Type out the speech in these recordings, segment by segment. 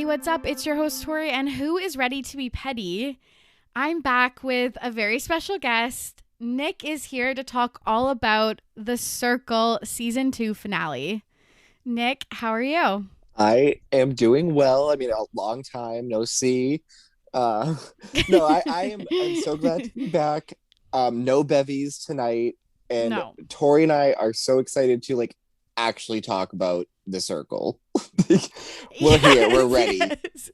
what's up? It's your host, Torry, and who is ready to be petty? I'm back with a very special guest. Nick is here to talk all about the Circle Season 2 finale. Nick, how are you? I am doing well. I mean, a long time no see. Uh, no, I'm so glad to be back. No bevies tonight, and No. Tori and I are so excited to actually talk about the circle. We're here. We're ready. Yes.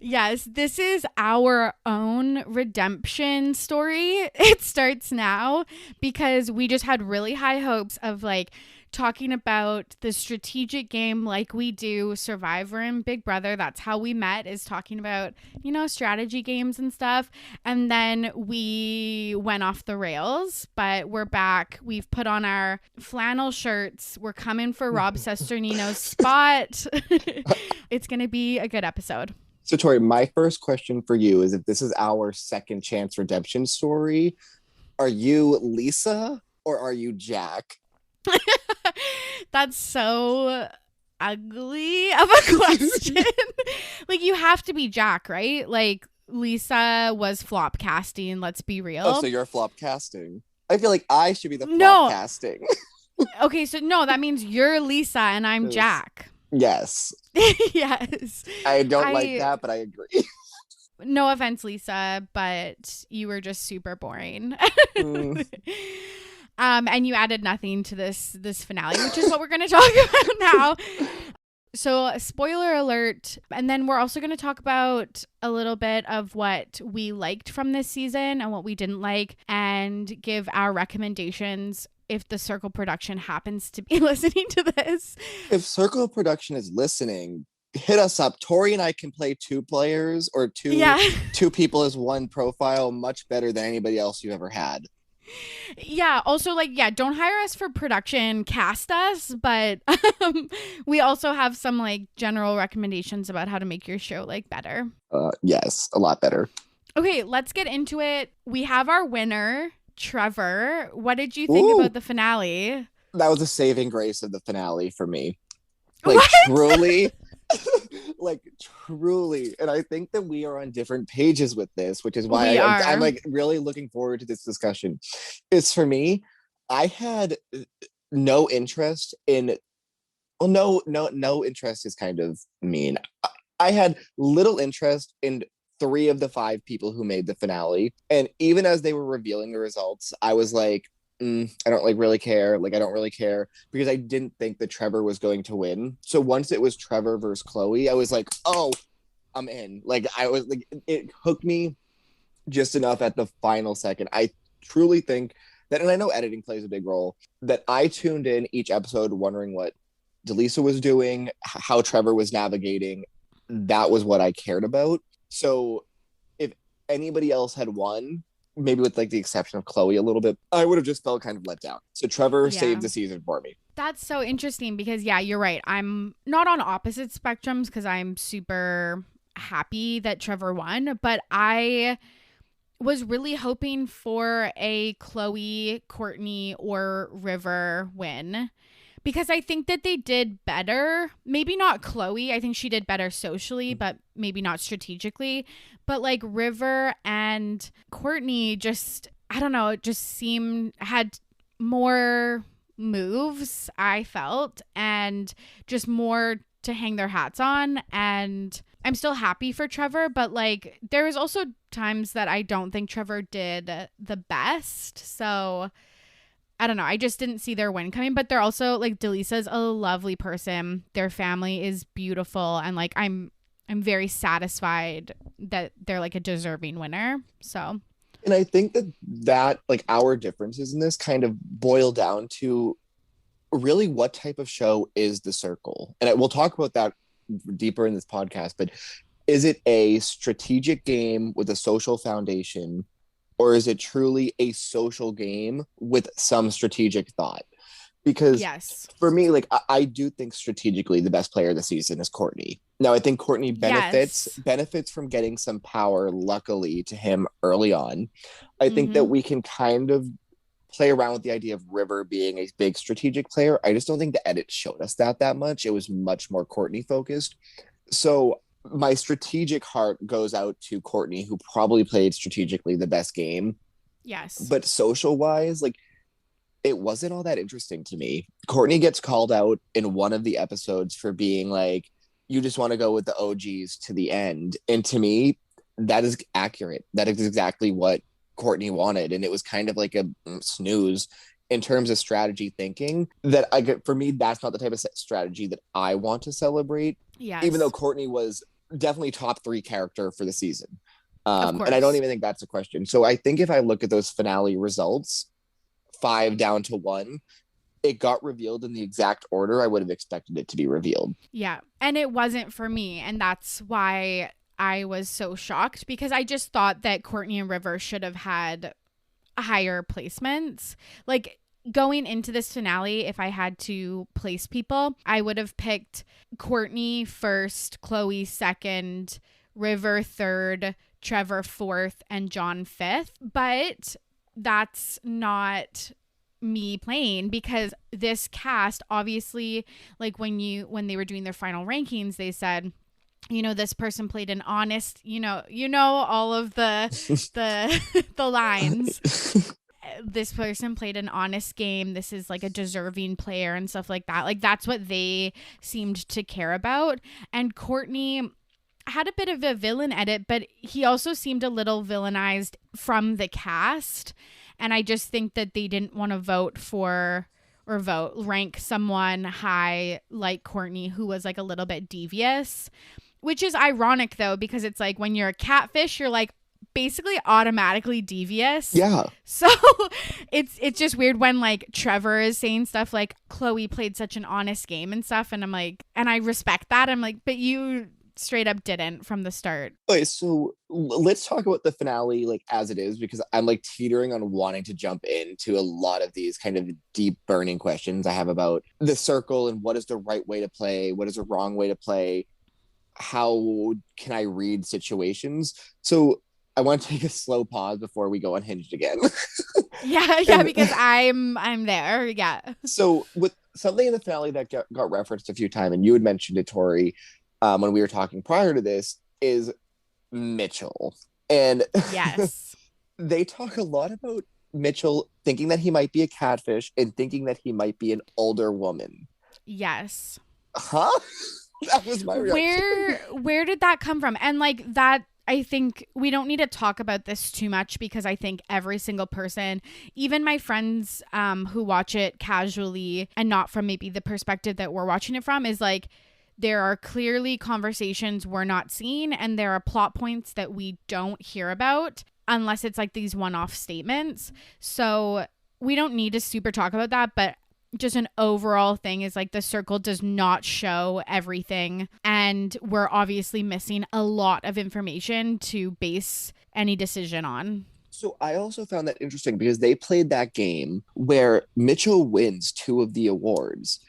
Yes, this is our own redemption story. It starts now because we just had really high hopes of talking about the strategic game like we do Survivor and Big Brother. That's how we met, is talking about, strategy games and stuff. And then we went off the rails, but we're back. We've put on our flannel shirts. We're coming for Rob Sesternino's spot. It's going to be a good episode. So, Tori, my first question for you is, if this is our second chance redemption story, are you Lisa or are you Jack? That's so ugly of a question. You have to be Jack, right? Lisa was flop casting, let's be real. Oh, so you're flop casting. I feel like I should be the flop No. casting. Okay, so no, that means you're Lisa and I'm Jack. Yes. Yes. I don't like that, but I agree. No offense, Lisa, but you were just super boring. And you added nothing to this finale, which is what we're going to talk about now. So, spoiler alert. And then we're also going to talk about a little bit of what we liked from this season and what we didn't like, and give our recommendations if the Circle production happens to be listening to this. If Circle production is listening, hit us up. Tori and I can play two players or two people as one profile much better than anybody else you ever had. Yeah. Also, don't hire us for production, cast us, but we also have some general recommendations about how to make your show better. Yes, a lot better. Okay, let's get into it. We have our winner, Trevor. What did you think about the finale? That was a saving grace of the finale for me. What? Truly. Truly. And I think that we are on different pages with this, which is why I'm really looking forward to this discussion. Is for me, I had no interest in, no interest is kind of mean. I had little interest in 3 of the 5 people who made the finale. And even as they were revealing the results, I was like, I don't really care. I don't really care, because I didn't think that Trevor was going to win. So once it was Trevor versus Chloe, I was like, oh, I'm in. It hooked me just enough at the final second. I truly think that, and I know editing plays a big role, that I tuned in each episode wondering what Delisa was doing, how Trevor was navigating. That was what I cared about. So if anybody else had won, maybe with the exception of Chloe a little bit, I would have just felt kind of let down. So Trevor saved the season for me. That's so interesting because, you're right. I'm not on opposite spectrums because I'm super happy that Trevor won, but I was really hoping for a Chloe, Courtney, or River win, because I think that they did better. Maybe not Chloe. I think she did better socially, but maybe not strategically. But River and Courtney just, I don't know, had more moves, I felt, and just more to hang their hats on. And I'm still happy for Trevor, but there was also times that I don't think Trevor did the best. So I don't know. I just didn't see their win coming, but they're also Delisa's a lovely person. Their family is beautiful. And I'm very satisfied that they're a deserving winner. So. And I think that our differences in this kind of boil down to really what type of show is The Circle. And we'll talk about that deeper in this podcast, but is it a strategic game with a social foundation, or is it truly a social game with some strategic thought? Because for me, I do think strategically the best player of the season is Courtney. Now, I think Courtney benefits from getting some power, luckily, to him early on. I think that we can kind of play around with the idea of River being a big strategic player. I just don't think the edit showed us that much. It was much more Courtney focused. So my strategic heart goes out to Courtney, who probably played strategically the best game. Yes. But social wise, like, it wasn't all that interesting to me. Courtney gets called out in one of the episodes for being like, you just want to go with the OGs to the end. And to me, that is accurate. That is exactly what Courtney wanted. And it was kind of like a snooze in terms of strategy thinking that for me, that's not the type of strategy that I want to celebrate. Yes. Even though Courtney was definitely top 3 character for the season. And I don't even think that's a question. So I think if I look at those finale results, 5 down to 1, it got revealed in the exact order I would have expected it to be revealed. Yeah. And it wasn't for me. And that's why I was so shocked, because I just thought that Courtney and River should have had higher placements. Like, going into this finale, if I had to place people, I would have picked Courtney first, Chloe second, River third, Trevor fourth, and John fifth. But that's not me playing, because this cast, obviously, like when they were doing their final rankings, they said, you know, this person played an honest, you know all of the the lines. This person played an honest game. This is like a deserving player and stuff like that. Like, that's what they seemed to care about. And Courtney had a bit of a villain edit, but he also seemed a little villainized from the cast. And I just think that they didn't want to rank someone high like Courtney, who was like a little bit devious, which is ironic though, because it's like when you're a catfish, you're like basically automatically devious. Yeah. So it's just weird when like Trevor is saying stuff like Chloe played such an honest game and stuff. And I'm like, and I respect that. I'm like, but you straight up didn't from the start. Okay, so let's talk about the finale like as it is, because I'm like teetering on wanting to jump into a lot of these kind of deep burning questions I have about the circle and what is the right way to play, what is the wrong way to play, how can I read situations. So I want to take a slow pause before we go unhinged again. yeah, because I'm there. Yeah. So with something in the finale that got referenced a few times, and you had mentioned it, Torry, when we were talking prior to this, is Mitchell. And yes, they talk a lot about Mitchell thinking that he might be a catfish and thinking that he might be an older woman. Yes. Huh? That was my reaction. Where did that come from? And like that, I think we don't need to talk about this too much, because I think every single person, even my friends who watch it casually and not from maybe the perspective that we're watching it from, is like, there are clearly conversations we're not seeing, and there are plot points that we don't hear about unless it's like these one-off statements. So we don't need to super talk about that, but just an overall thing is like the circle does not show everything, and we're obviously missing a lot of information to base any decision on. So I also found that interesting, because they played that game where Mitchell wins 2 of the awards.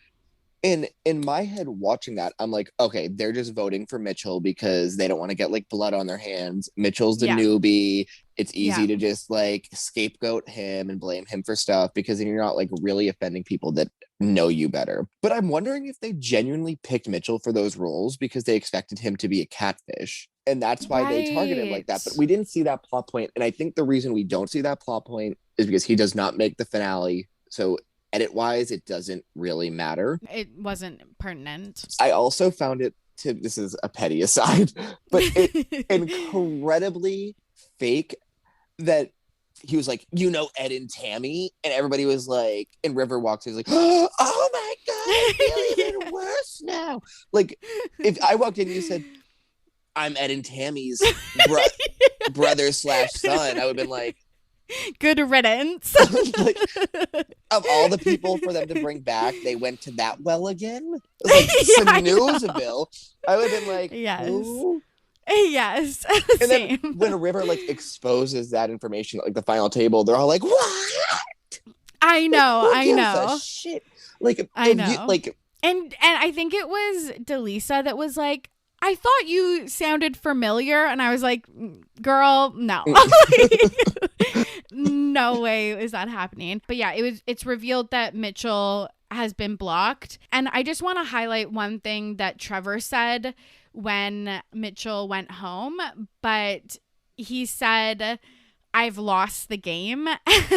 And in my head, watching that, I'm like, okay, they're just voting for Mitchell because they don't want to get like blood on their hands. Mitchell's the newbie. It's easy to just like scapegoat him and blame him for stuff, because then you're not like really offending people that know you better. But I'm wondering if they genuinely picked Mitchell for those roles because they expected him to be a catfish. And that's why they targeted him like that. But we didn't see that plot point. And I think the reason we don't see that plot point is because he does not make the finale. So edit wise, it doesn't really matter. It wasn't pertinent. I also found it this is a petty aside, but it incredibly fake that he was like, you know, Ed and Tammy, and everybody was like, and River walks in, he's like, oh my god, I feel even worse now. Like, if I walked in and you said, I'm Ed and Tammy's brother / son, I would have been like, good riddance. Like, of all the people for them to bring back, they went to that well again. It was like Snoozeville. I would have been like, yes. Ooh. Yes. And then when River like exposes that information at like the final table, they're all like, what? I know. Who gives a shit? Like, I know. And I think it was Delisa that was like, I thought you sounded familiar, and I was like, girl, no. no way is that happening. But yeah, it's revealed that Mitchell has been blocked. And I just want to highlight one thing that Trevor said when Mitchell went home, but he said, I've lost the game.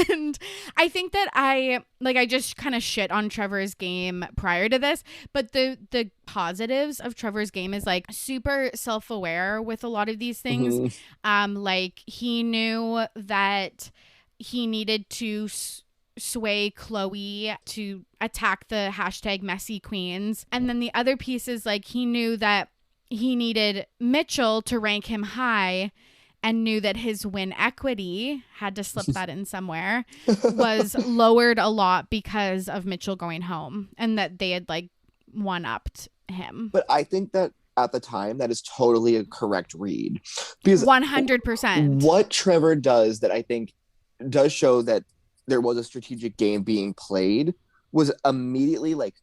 And I think that I just kind of shit on Trevor's game prior to this, but the positives of Trevor's game is like super self-aware with a lot of these things. Like he knew that he needed to sway Chloe to attack the hashtag messy queens. And then the other piece is like he knew that he needed Mitchell to rank him high, and knew that his win equity, had to slip that in somewhere, was lowered a lot because of Mitchell going home, and that they had like one-upped him. But I think that at the time, that is totally a correct read. Because 100%. What Trevor does that I think does show that there was a strategic game being played was immediately like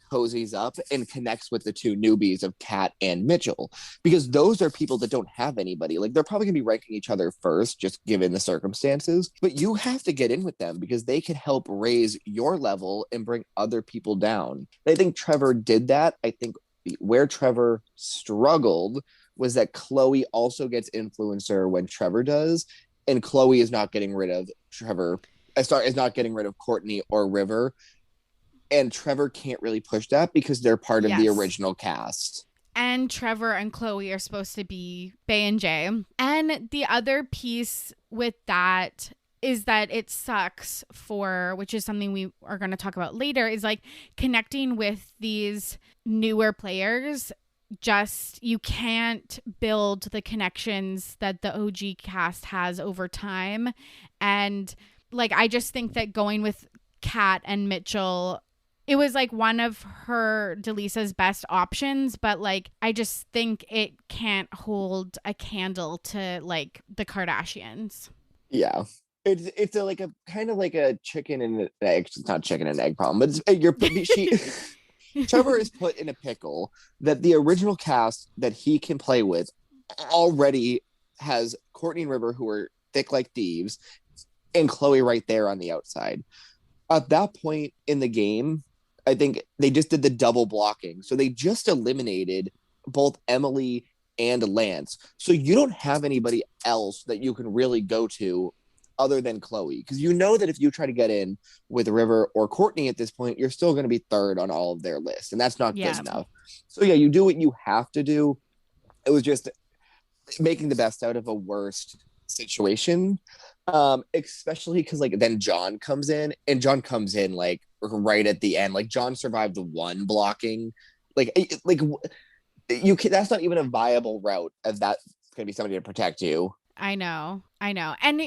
cozies up and connects with the two newbies of Kat and Mitchell, because those are people that don't have anybody. Like they're probably gonna be ranking each other first, just given the circumstances, but you have to get in with them because they can help raise your level and bring other people down. And I think Trevor did that. I think where Trevor struggled was that Chloe also gets influencer when Trevor does, and Chloe is not getting rid of Trevor. Is not getting rid of Courtney or River. And Trevor can't really push that because they're part of the original cast. And Trevor and Chloe are supposed to be Bay and Jay. And the other piece with that is that it sucks for, which is something we are going to talk about later, is like connecting with these newer players. Just, you can't build the connections that the OG cast has over time. And like, I just think that going with Kat and Mitchell, it was like one of her Delisa's best options, but like I just think it can't hold a candle to like the Kardashians. Yeah, it's like a kind of like a chicken and an egg. It's not chicken and egg problem, but Trevor is put in a pickle that the original cast that he can play with already has Courtney and River, who are thick like thieves, and Chloe right there on the outside. At that point in the game, I think they just did the double blocking. So they just eliminated both Emily and Lance. So you don't have anybody else that you can really go to other than Chloe. Because you know that if you try to get in with River or Courtney at this point, you're still going to be third on all of their lists. And that's not good enough. So yeah, you do what you have to do. It was just making the best out of a worst situation. Especially because like then John comes in like right at the end. Like John survived the one blocking. Like you can, that's not even a viable route, as that's gonna be somebody to protect you. I know. And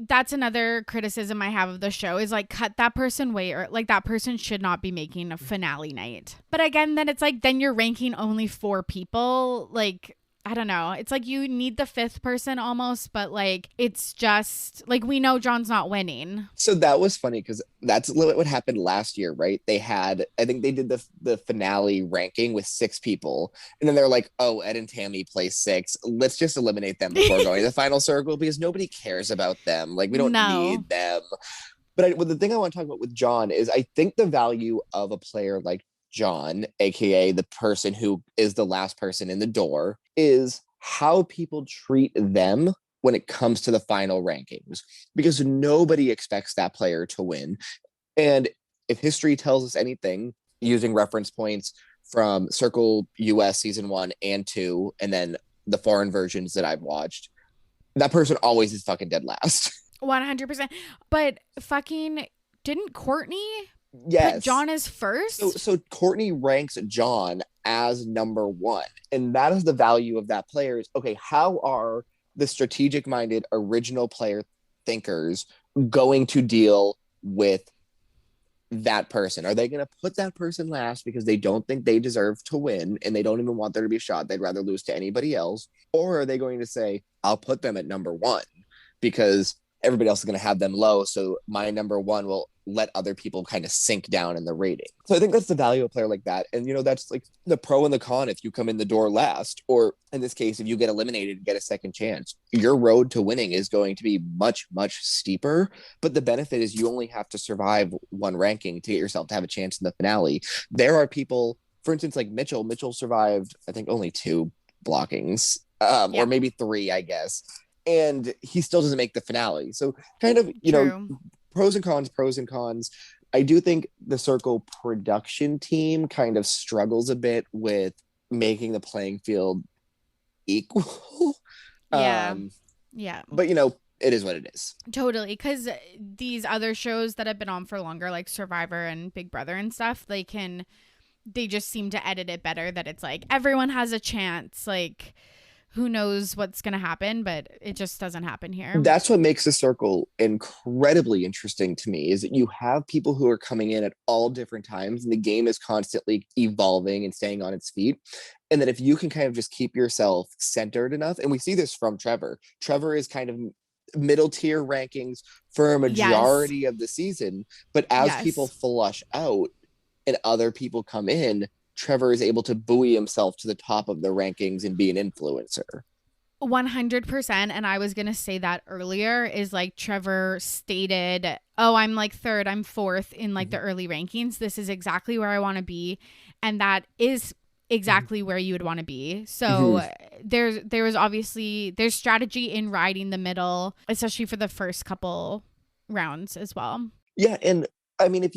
that's another criticism I have of the show is like, cut that person way, or like that person should not be making a finale night. But again, then it's like, then you're ranking only 4 people. Like, I don't know. It's like you need the 5th person almost, but like it's just like we know John's not winning. So that was funny because that's what happened last year, right? I think they did the finale ranking with 6 people, and then they're like, "Oh, Ed and Tammy play 6. Let's just eliminate them before going to the final circle because nobody cares about them. Like we don't need them." But the thing I want to talk about with John is I think the value of a player like John, aka the person who is the last person in the door, is how people treat them when it comes to the final rankings, because nobody expects that player to win. And if history tells us anything, using reference points from Circle US season 1 and 2, and then the foreign versions that I've watched, that person always is fucking dead last. 100%. But fucking didn't Courtney put John as first? So Courtney ranks John as number 1. And that is the value of that player is, okay, how are the strategic minded original player thinkers going to deal with that person? Are they going to put that person last because they don't think they deserve to win and they don't even want there to be a shot? They'd rather lose to anybody else. Or are they going to say, I'll put them at number 1 because everybody else is going to have them low. So my number one will let other people kind of sink down in the rating. So I think that's the value of a player like that. And, that's like the pro and the con. If you come in the door last, or in this case, if you get eliminated and get a second chance, your road to winning is going to be much, much steeper. But the benefit is you only have to survive one ranking to get yourself to have a chance in the finale. There are people, for instance, like Mitchell survived, I think, only 2 blockings, or maybe 3, I guess. And he still doesn't make the finale. So kind of, pros and cons. I do think the Circle production team kind of struggles a bit with making the playing field equal. Yeah. But, it is what it is. Totally. Because these other shows that have been on for longer, like Survivor and Big Brother and stuff, they just seem to edit it better, that it's like everyone has a chance. Like, who knows what's going to happen, but it just doesn't happen here. That's what makes the Circle incredibly interesting to me, is that you have people who are coming in at all different times, and the game is constantly evolving and staying on its feet. And that if you can kind of just keep yourself centered enough, and we see this from Trevor. Trevor is kind of middle tier rankings for a majority of the season, but as people flush out and other people come in, Trevor is able to buoy himself to the top of the rankings and be an influencer. 100%. And I was going to say that earlier, is like Trevor stated, oh, I'm like 3rd, I'm 4th in like the early rankings. This is exactly where I want to be. And that is exactly where you would want to be. So there's strategy in riding the middle, especially for the first couple rounds as well. Yeah. And I mean,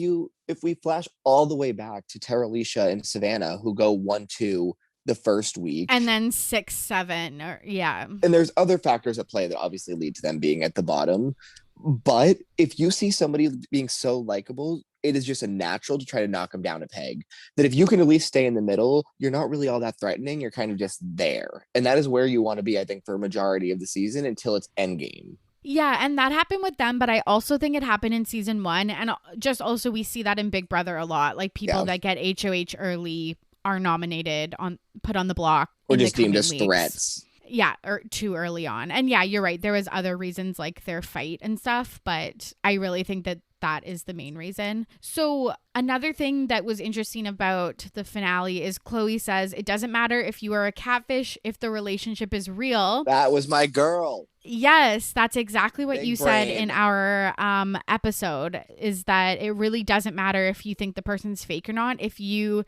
if we flash all the way back to Tara, Alicia, and Savannah, who go 1-2 the first week, and then 6, 7, and there's other factors at play that obviously lead to them being at the bottom. But if you see somebody being so likable, it is just a natural to try to knock them down a peg. That if you can at least stay in the middle, you're not really all that threatening. You're kind of just there, and that is where you want to be, I think, for a majority of the season until it's endgame. Yeah, and that happened with them, but I also think it happened in season 1, and just also we see that in Big Brother a lot. Like people that get HOH early are nominated, put on the block, or just deemed as threats. Yeah, or too early on. And yeah, you're right. There was other reasons like their fight and stuff, but I really think that is the main reason. So another thing that was interesting about the finale is Chloe says it doesn't matter if you are a catfish, if the relationship is real. That was my girl. Yes, that's exactly what you said in our episode, is that it really doesn't matter if you think the person's fake or not. If you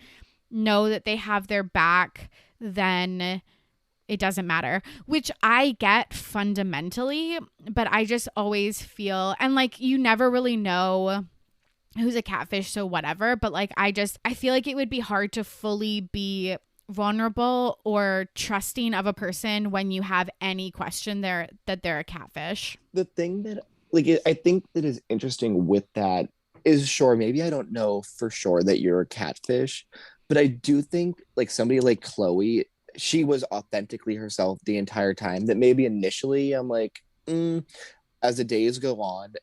know that they have their back, then it doesn't matter, which I get fundamentally, but I just always feel, and like you never really know who's a catfish, so whatever, but like I feel like it would be hard to fully be vulnerable or trusting of a person when you have any question that they're a catfish. The thing that I think that is interesting with that is, sure, maybe I don't know for sure that you're a catfish, but I do think like somebody like Chloe, she was authentically herself the entire time, that maybe initially I'm like, as the days go on,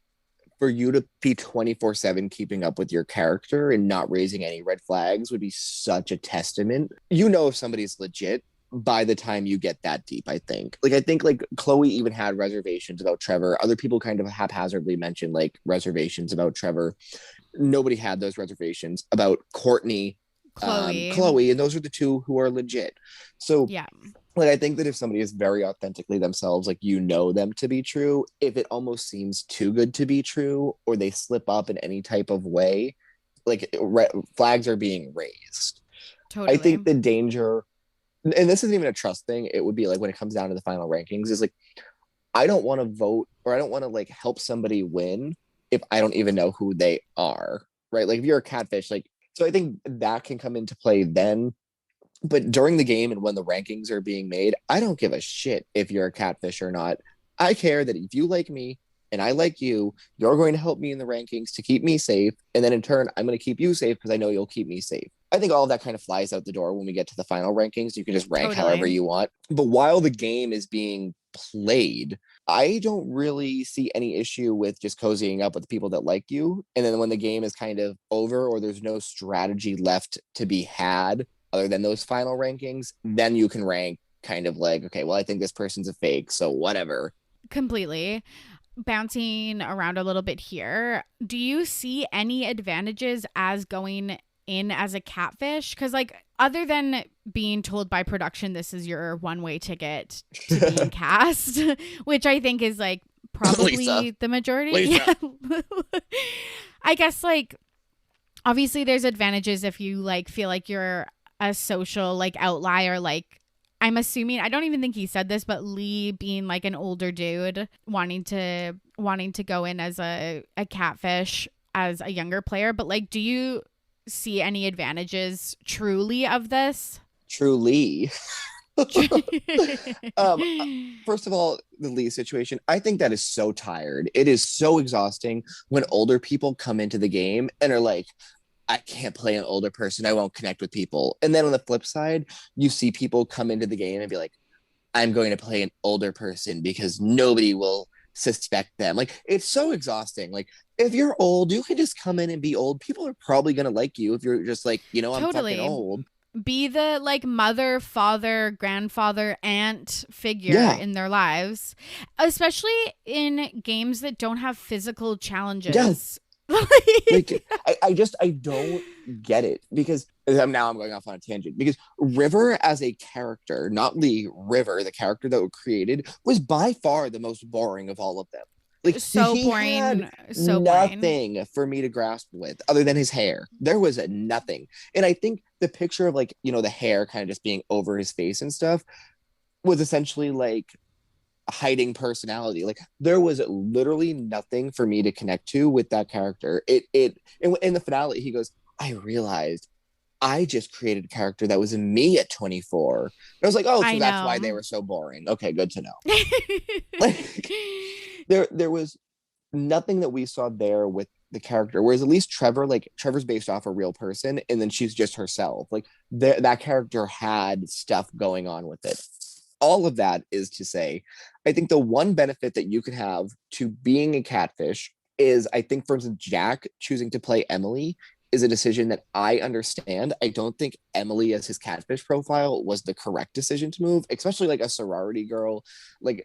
for you to be 24/7 keeping up with your character and not raising any red flags would be such a testament. If somebody's legit by the time you get that deep, I think. I think Chloe even had reservations about Trevor. Other people kind of haphazardly mentioned like reservations about Trevor. Nobody had those reservations about Courtney, Chloe, and those are the two who are legit. So yeah, I think that if somebody is very authentically themselves, them to be true, if it almost seems too good to be true, or they slip up in any type of way, flags are being raised. Totally. I think the danger, and this isn't even a trust thing, it would be when it comes down to the final rankings, is I don't want to vote, or I don't want to help somebody win if I don't even know who they are, right? If you're a catfish, so I think that can come into play then. But during the game and when the rankings are being made, I don't give a shit if you're a catfish or not. I care that if you like me and I like you, you're going to help me in the rankings to keep me safe. And then in turn, I'm going to keep you safe because I know you'll keep me safe. I think all of that kind of flies out the door when we get to the final rankings. You can just rank however you want. But while the game is being played, I don't really see any issue with just cozying up with the people that like you. And then when the game is kind of over, or there's no strategy left to be had other than those final rankings, then you can rank kind of okay, well, I think this person's a fake, so whatever. Completely. bouncing around a little bit here, do you see any advantages as going in as a catfish? Because, like, other than being told by production this is your one-way ticket to being cast, which I think is, like, probably Lisa. the majority. Lisa. Yeah. I guess, like, obviously there's advantages if you, like, feel like you're a social, like, outlier, like, I'm assuming, I don't even think he said this, but Lee being like an older dude wanting to go in as a catfish as a younger player. But, like, do you see any advantages truly of this? Truly. First of all, the Lee situation, I think that is so tired. It is so exhausting when older people come into the game and are like, I can't play an older person. I won't connect with people. And then on the flip side, you see people come into the game and be like, I'm going to play an older person because nobody will suspect them. Like, it's so exhausting. Like, if you're old, you can just come in and be old. People are probably going to like you if you're just like, I'm fucking old. Be the, like, mother, father, grandfather, aunt figure Yeah. in their lives, especially in games that don't have physical challenges. Yes. Like, I don't get it, because now I'm going off on a tangent, because River as a character, not Lee, River, the character that was created, was by far the most boring of all of them. Like, so he boring, had so nothing boring. for me to grasp with other than his hair. There was nothing. And I think the picture of, like, the hair kind of just being over his face and stuff was essentially like hiding personality. Like, there was literally nothing for me to connect to with that character. In the finale, he goes, I realized I just created a character that was me at 24. And I was like, oh, so that's why they were so boring. Okay, good to know. Like, there was nothing that we saw there with the character, whereas at least Trevor's based off a real person, and then she's just herself. Like, that character had stuff going on with it. All of that is to say, I think the one benefit that you could have to being a catfish is, I think, for instance, Jack choosing to play Emily is a decision that I understand. I don't think Emily as his catfish profile was the correct decision to move, especially like a sorority girl. Like,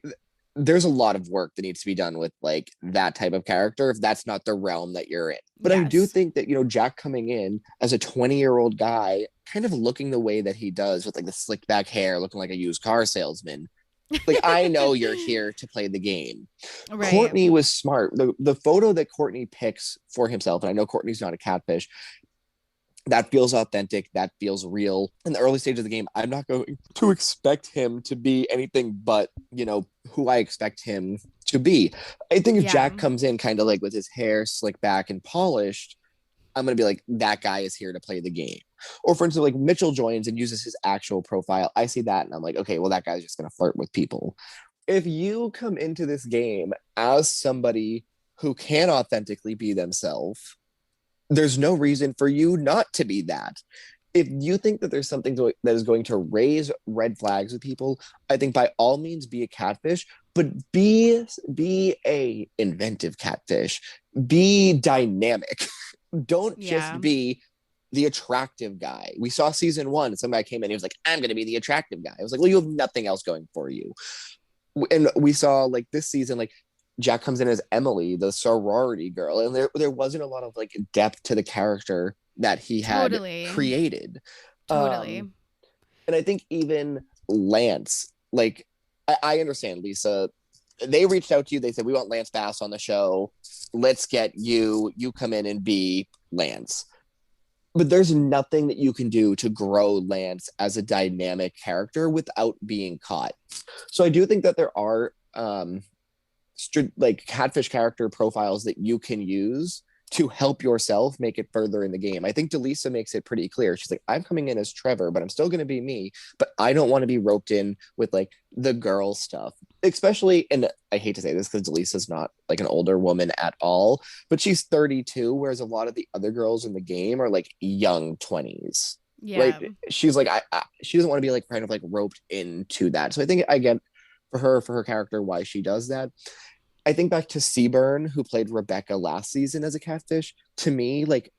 there's a lot of work that needs to be done with, like, that type of character if that's not the realm that you're in. But yes. I do think that, Jack coming in as a 20-year-old guy, kind of looking the way that he does with, like, the slicked back hair, looking like a used car salesman. Like, I know you're here to play the game. Right. Courtney was smart. The photo that Courtney picks for himself, and I know Courtney's not a catfish, that feels authentic, that feels real. In the early stage of the game, I'm not going to expect him to be anything but, who I expect him to be. I think if Jack comes in kind of like with his hair slicked back and polished, I'm going to be like, that guy is here to play the game. Or for instance, like, Mitchell joins and uses his actual profile. I see that and I'm like, okay, well, that guy's just going to flirt with people. If you come into this game as somebody who can authentically be themselves, there's no reason for you not to be that. If you think that there's something that is going to raise red flags with people, I think by all means be a catfish, but be a inventive catfish. Be dynamic. Don't just be the attractive guy. We saw season 1, some guy came in, he was like, I'm going to be the attractive guy. I was like, well, you have nothing else going for you. And we saw, like, this season, like, Jack comes in as Emily, the sorority girl, and there wasn't a lot of, like, depth to the character that he had created. And I think even Lance, like, I understand, Lisa, they reached out to you, they said, we want Lance Bass on the show, let's get you come in and be Lance. But there's nothing that you can do to grow Lance as a dynamic character without being caught. So I do think that there are like catfish character profiles that you can use to help yourself make it further in the game. I think Delisa makes it pretty clear. She's like, I'm coming in as Trevor, but I'm still going to be me, but I don't want to be roped in with, like, the girl stuff, especially, and I hate to say this because Delisa's not, like, an older woman at all, but she's 32, whereas a lot of the other girls in the game are, like, young 20s. Yeah. Like, she's like, she doesn't want to be, like, kind of, like, roped into that. So I think, again, for her character, why she does that. I think back to Seaburn, who played Rebecca last season as a catfish. To me, like,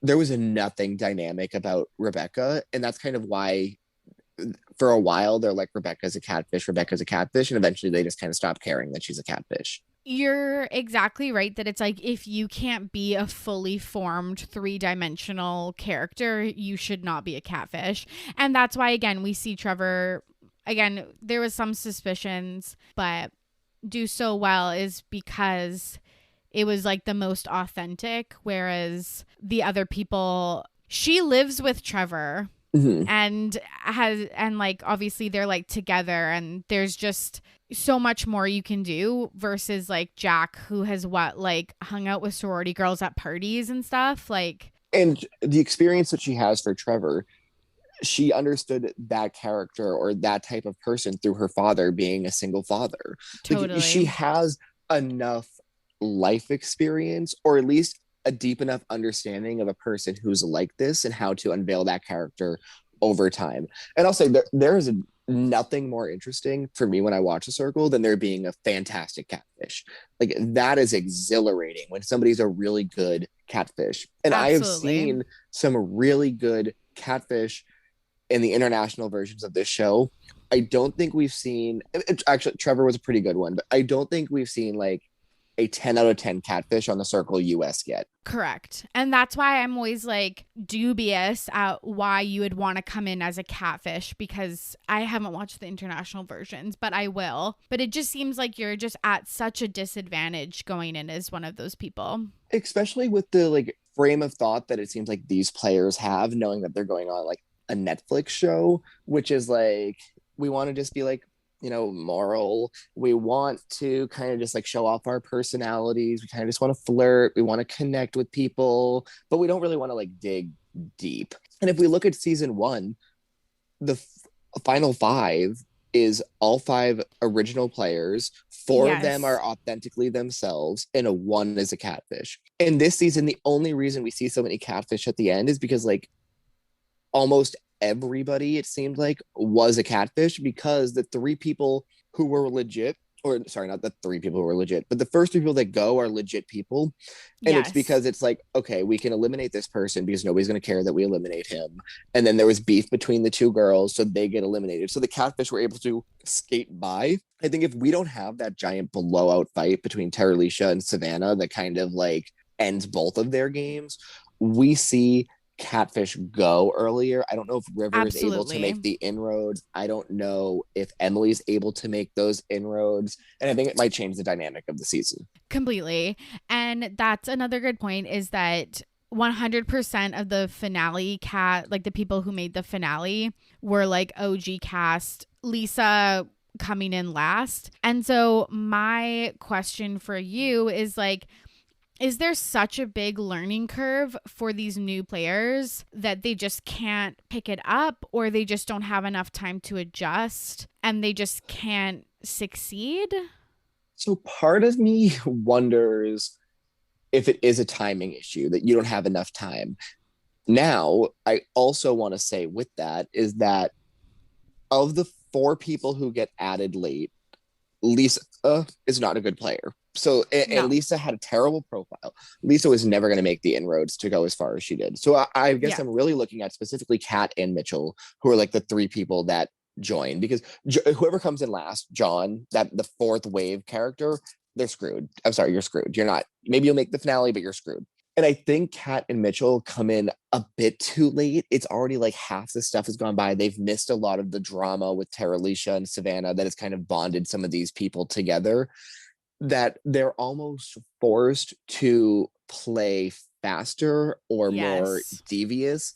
there was nothing dynamic about Rebecca, and that's kind of why for a while they're like, Rebecca's a catfish, and eventually they just kind of stop caring that she's a catfish. You're exactly right that it's like if you can't be a fully formed three-dimensional character, you should not be a catfish. And that's why, again, we see Trevor. Again, there was some suspicions, but do so well is because it was like the most authentic, whereas the other people, she lives with Trevor Mm-hmm. and like obviously they're like together, and there's just so much more you can do versus like Jack, who has like hung out with sorority girls at parties and stuff like. And the experience that she has for Trevor, she understood that character or that type of person through her father being a single father. Like she Totally. has enough life experience, or at least a deep enough understanding of a person who's like this and how to unveil that character over time. And I'll say there is nothing more interesting for me when I watch a circle than there being a fantastic catfish. Like that is exhilarating when somebody's a really good catfish. And I have Absolutely. seen some really good catfish in the international versions of this show. I don't think we've seen, actually Trevor was a pretty good one, but I don't think we've seen like a 10 out of 10 catfish on the Circle US yet. Correct. And that's why I'm always like dubious at why you would want to come in as a catfish, because I haven't watched the international versions, but I will. But it just seems like you're just at such a disadvantage going in as one of those people. Especially with the like frame of thought that it seems like these players have, knowing that they're going on like a Netflix show, which is like, we want to just be like, moral. We want to kind of just like show off our personalities. We kind of just want to flirt. We want to connect with people, but we don't really want to like dig deep. And if we look at season one, the final five is all five original players. Four of them Yes. are authentically themselves, and a one is a catfish. And this season, the only reason we see so many catfish at the end is because like almost everybody, it seemed like, was a catfish, because the three people who were legit, or sorry, not the three people who were legit, but the first three people that go are legit people. And it's Yes. because it's like, okay, we can eliminate this person because nobody's going to care that we eliminate him. And then there was beef between the two girls, so they get eliminated. So the catfish were able to skate by. I think if we don't have that giant blowout fight between Terralisha and Savannah that kind of like ends both of their games, we see catfish go earlier. I don't know if River is able to Absolutely. make the inroads. I don't know if Emily's able to make those inroads. And I think it might change the dynamic of the season. Completely. And that's another good point, is that 100% of the finale like the people who made the finale were like OG cast. Lisa coming in last. And so my question for you is like, is there such a big learning curve for these new players that they just can't pick it up, or they just don't have enough time to adjust and they just can't succeed? So part of me wonders if it is a timing issue that you don't have enough time. Now, I also want to say with that is that of the four people who get added late, Lisa is not a good player. So, and No. Lisa had a terrible profile. Lisa was never going to make the inroads to go as far as she did. So I guess Yeah. I'm really looking at specifically Kat and Mitchell, who are like the three people that join, because whoever comes in last, John, that the fourth wave character, they're screwed. I'm sorry, you're screwed. You're not, maybe you'll make the finale, but you're screwed. And I think Kat and Mitchell come in a bit too late. It's already like half the stuff has gone by. They've missed a lot of the drama with Terralisha and Savannah that has kind of bonded some of these people together, that they're almost forced to play faster or more Yes. devious.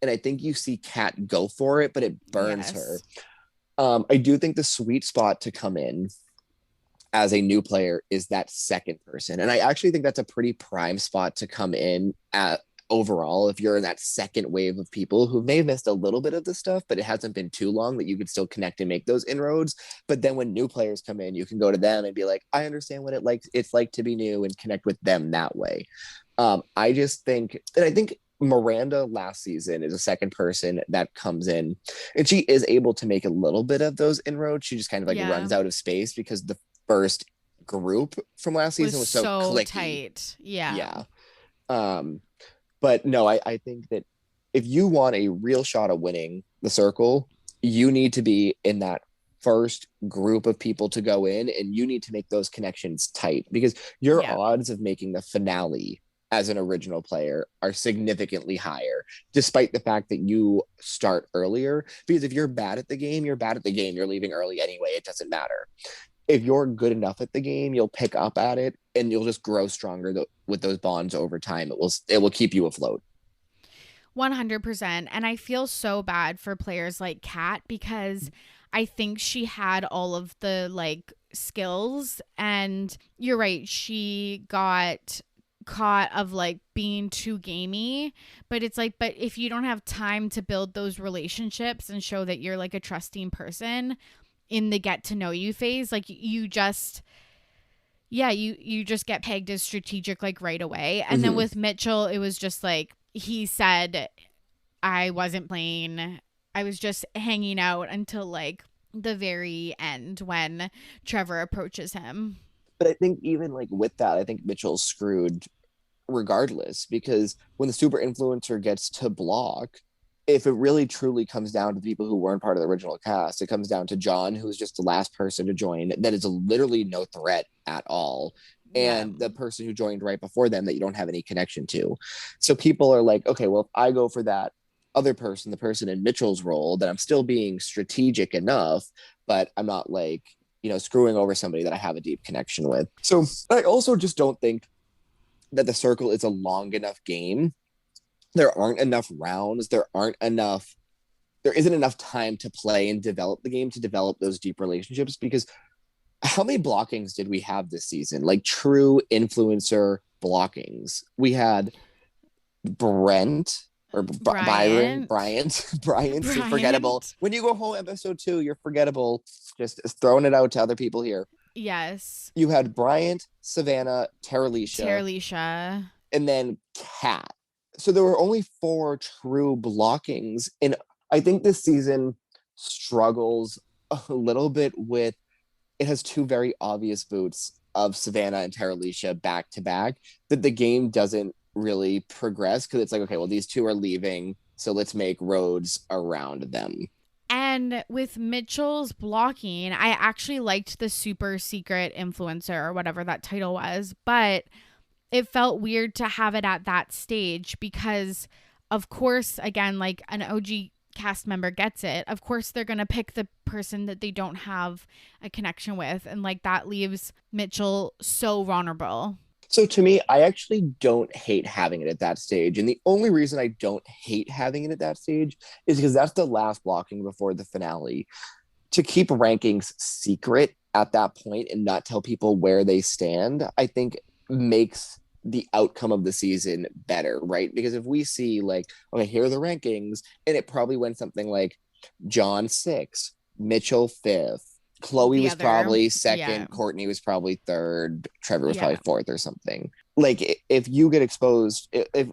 And I think you see Kat go for it, but it burns her. Yes. I do think the sweet spot to come in as a new player is that second person. And I actually think that's a pretty prime spot to come in at overall, if you're in that second wave of people who may have missed a little bit of the stuff, but it hasn't been too long that you could still connect and make those inroads. But then when new players come in, you can go to them and be like, I understand what it's like to be new, and connect with them that way. I just think, and I think Miranda last season is a second person that comes in, and she is able to make a little bit of those inroads. She just kind of like Yeah. runs out of space because the first group from last Was season was so so clicky. tight. Yeah. Yeah. Um, but no, I think that if you want a real shot of winning the circle, you need to be in that first group of people to go in, and you need to make those connections tight because your odds of making the finale as an original player are significantly higher, despite the fact that you start earlier. Because if you're bad at the game, you're bad at the game. You're leaving early anyway. It doesn't matter. If you're good enough at the game, you'll pick up at it and you'll just grow stronger with those bonds over time. It will keep you afloat. 100%. And I feel so bad for players like Kat because I think she had all of the like skills, and you're right, she got caught of like being too gamey, but it's like, but if you don't have time to build those relationships and show that you're like a trusting person in the get to know you phase, like you just you just get pegged as strategic like right away. And then with Mitchell, it was just like he said, I wasn't playing, I was just hanging out until like the very end when Trevor approaches him. But I think even like with that, I think Mitchell's screwed regardless, because when the super influencer gets to block, if it really truly comes down to the people who weren't part of the original cast, it comes down to John, who's just the last person to join that is literally no threat at all, and the person who joined right before them that you don't have any connection to. So people are like, okay, well, if I go for that other person, the person in Mitchell's role, then I'm still being strategic enough, but I'm not like, screwing over somebody that I have a deep connection with. So I also just don't think that the circle is a long enough game. There aren't enough rounds. There isn't enough time to play and develop the game to develop those deep relationships, because how many blockings did we have this season? Like true influencer blockings. We had Brent or Bryant, forgettable. When you go home episode 2, you're forgettable. Just throwing it out to other people here. Yes. You had Bryant, Savannah, Terralisha, and then Kat. So there were only 4 true blockings. And I think this season struggles a little bit with, it has 2 very obvious boots of Savannah and Terralisha back to back that the game doesn't really progress, because it's like, okay, well, these 2 are leaving, so let's make roads around them. And with Mitchell's blocking, I actually liked the super secret influencer or whatever that title was, but it felt weird to have it at that stage because, of course, again, like an OG cast member gets it. Of course, they're going to pick the person that they don't have a connection with. And like that leaves Mitchell so vulnerable. So to me, I actually don't hate having it at that stage. And the only reason I don't hate having it at that stage is because that's the last blocking before the finale. To keep rankings secret at that point and not tell people where they stand, I think makes the outcome of the season better, right? Because if we see like, okay, here are the rankings, and it probably went something like John 6th, Mitchell 5th, Chloe was probably 2nd, Courtney was probably 3rd, Trevor was probably 4th or something. Like if you get exposed, if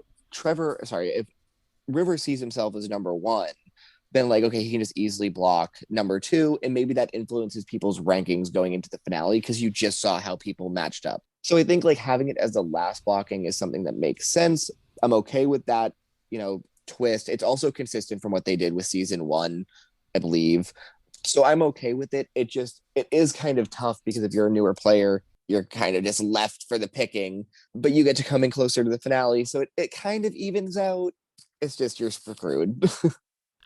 River sees himself as number 1, then like, okay, he can just easily block number 2, and maybe that influences people's rankings going into the finale because you just saw how people matched up. So I think like having it as the last blocking is something that makes sense. I'm okay with that, twist. It's also consistent from what they did with season 1, I believe. So I'm okay with it. It is kind of tough because if you're a newer player, you're kind of just left for the picking, but you get to come in closer to the finale. So it kind of evens out. It's just you're screwed.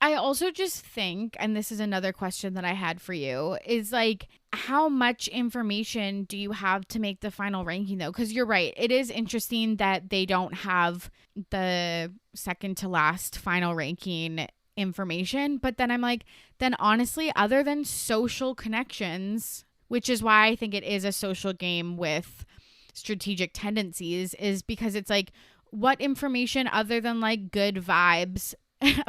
I also just think, and this is another question that I had for you, is like, how much information do you have to make the final ranking though? Because you're right. It is interesting that they don't have the second to last final ranking information. But then I'm like, then honestly, other than social connections, which is why I think it is a social game with strategic tendencies, is because it's like, what information other than like good vibes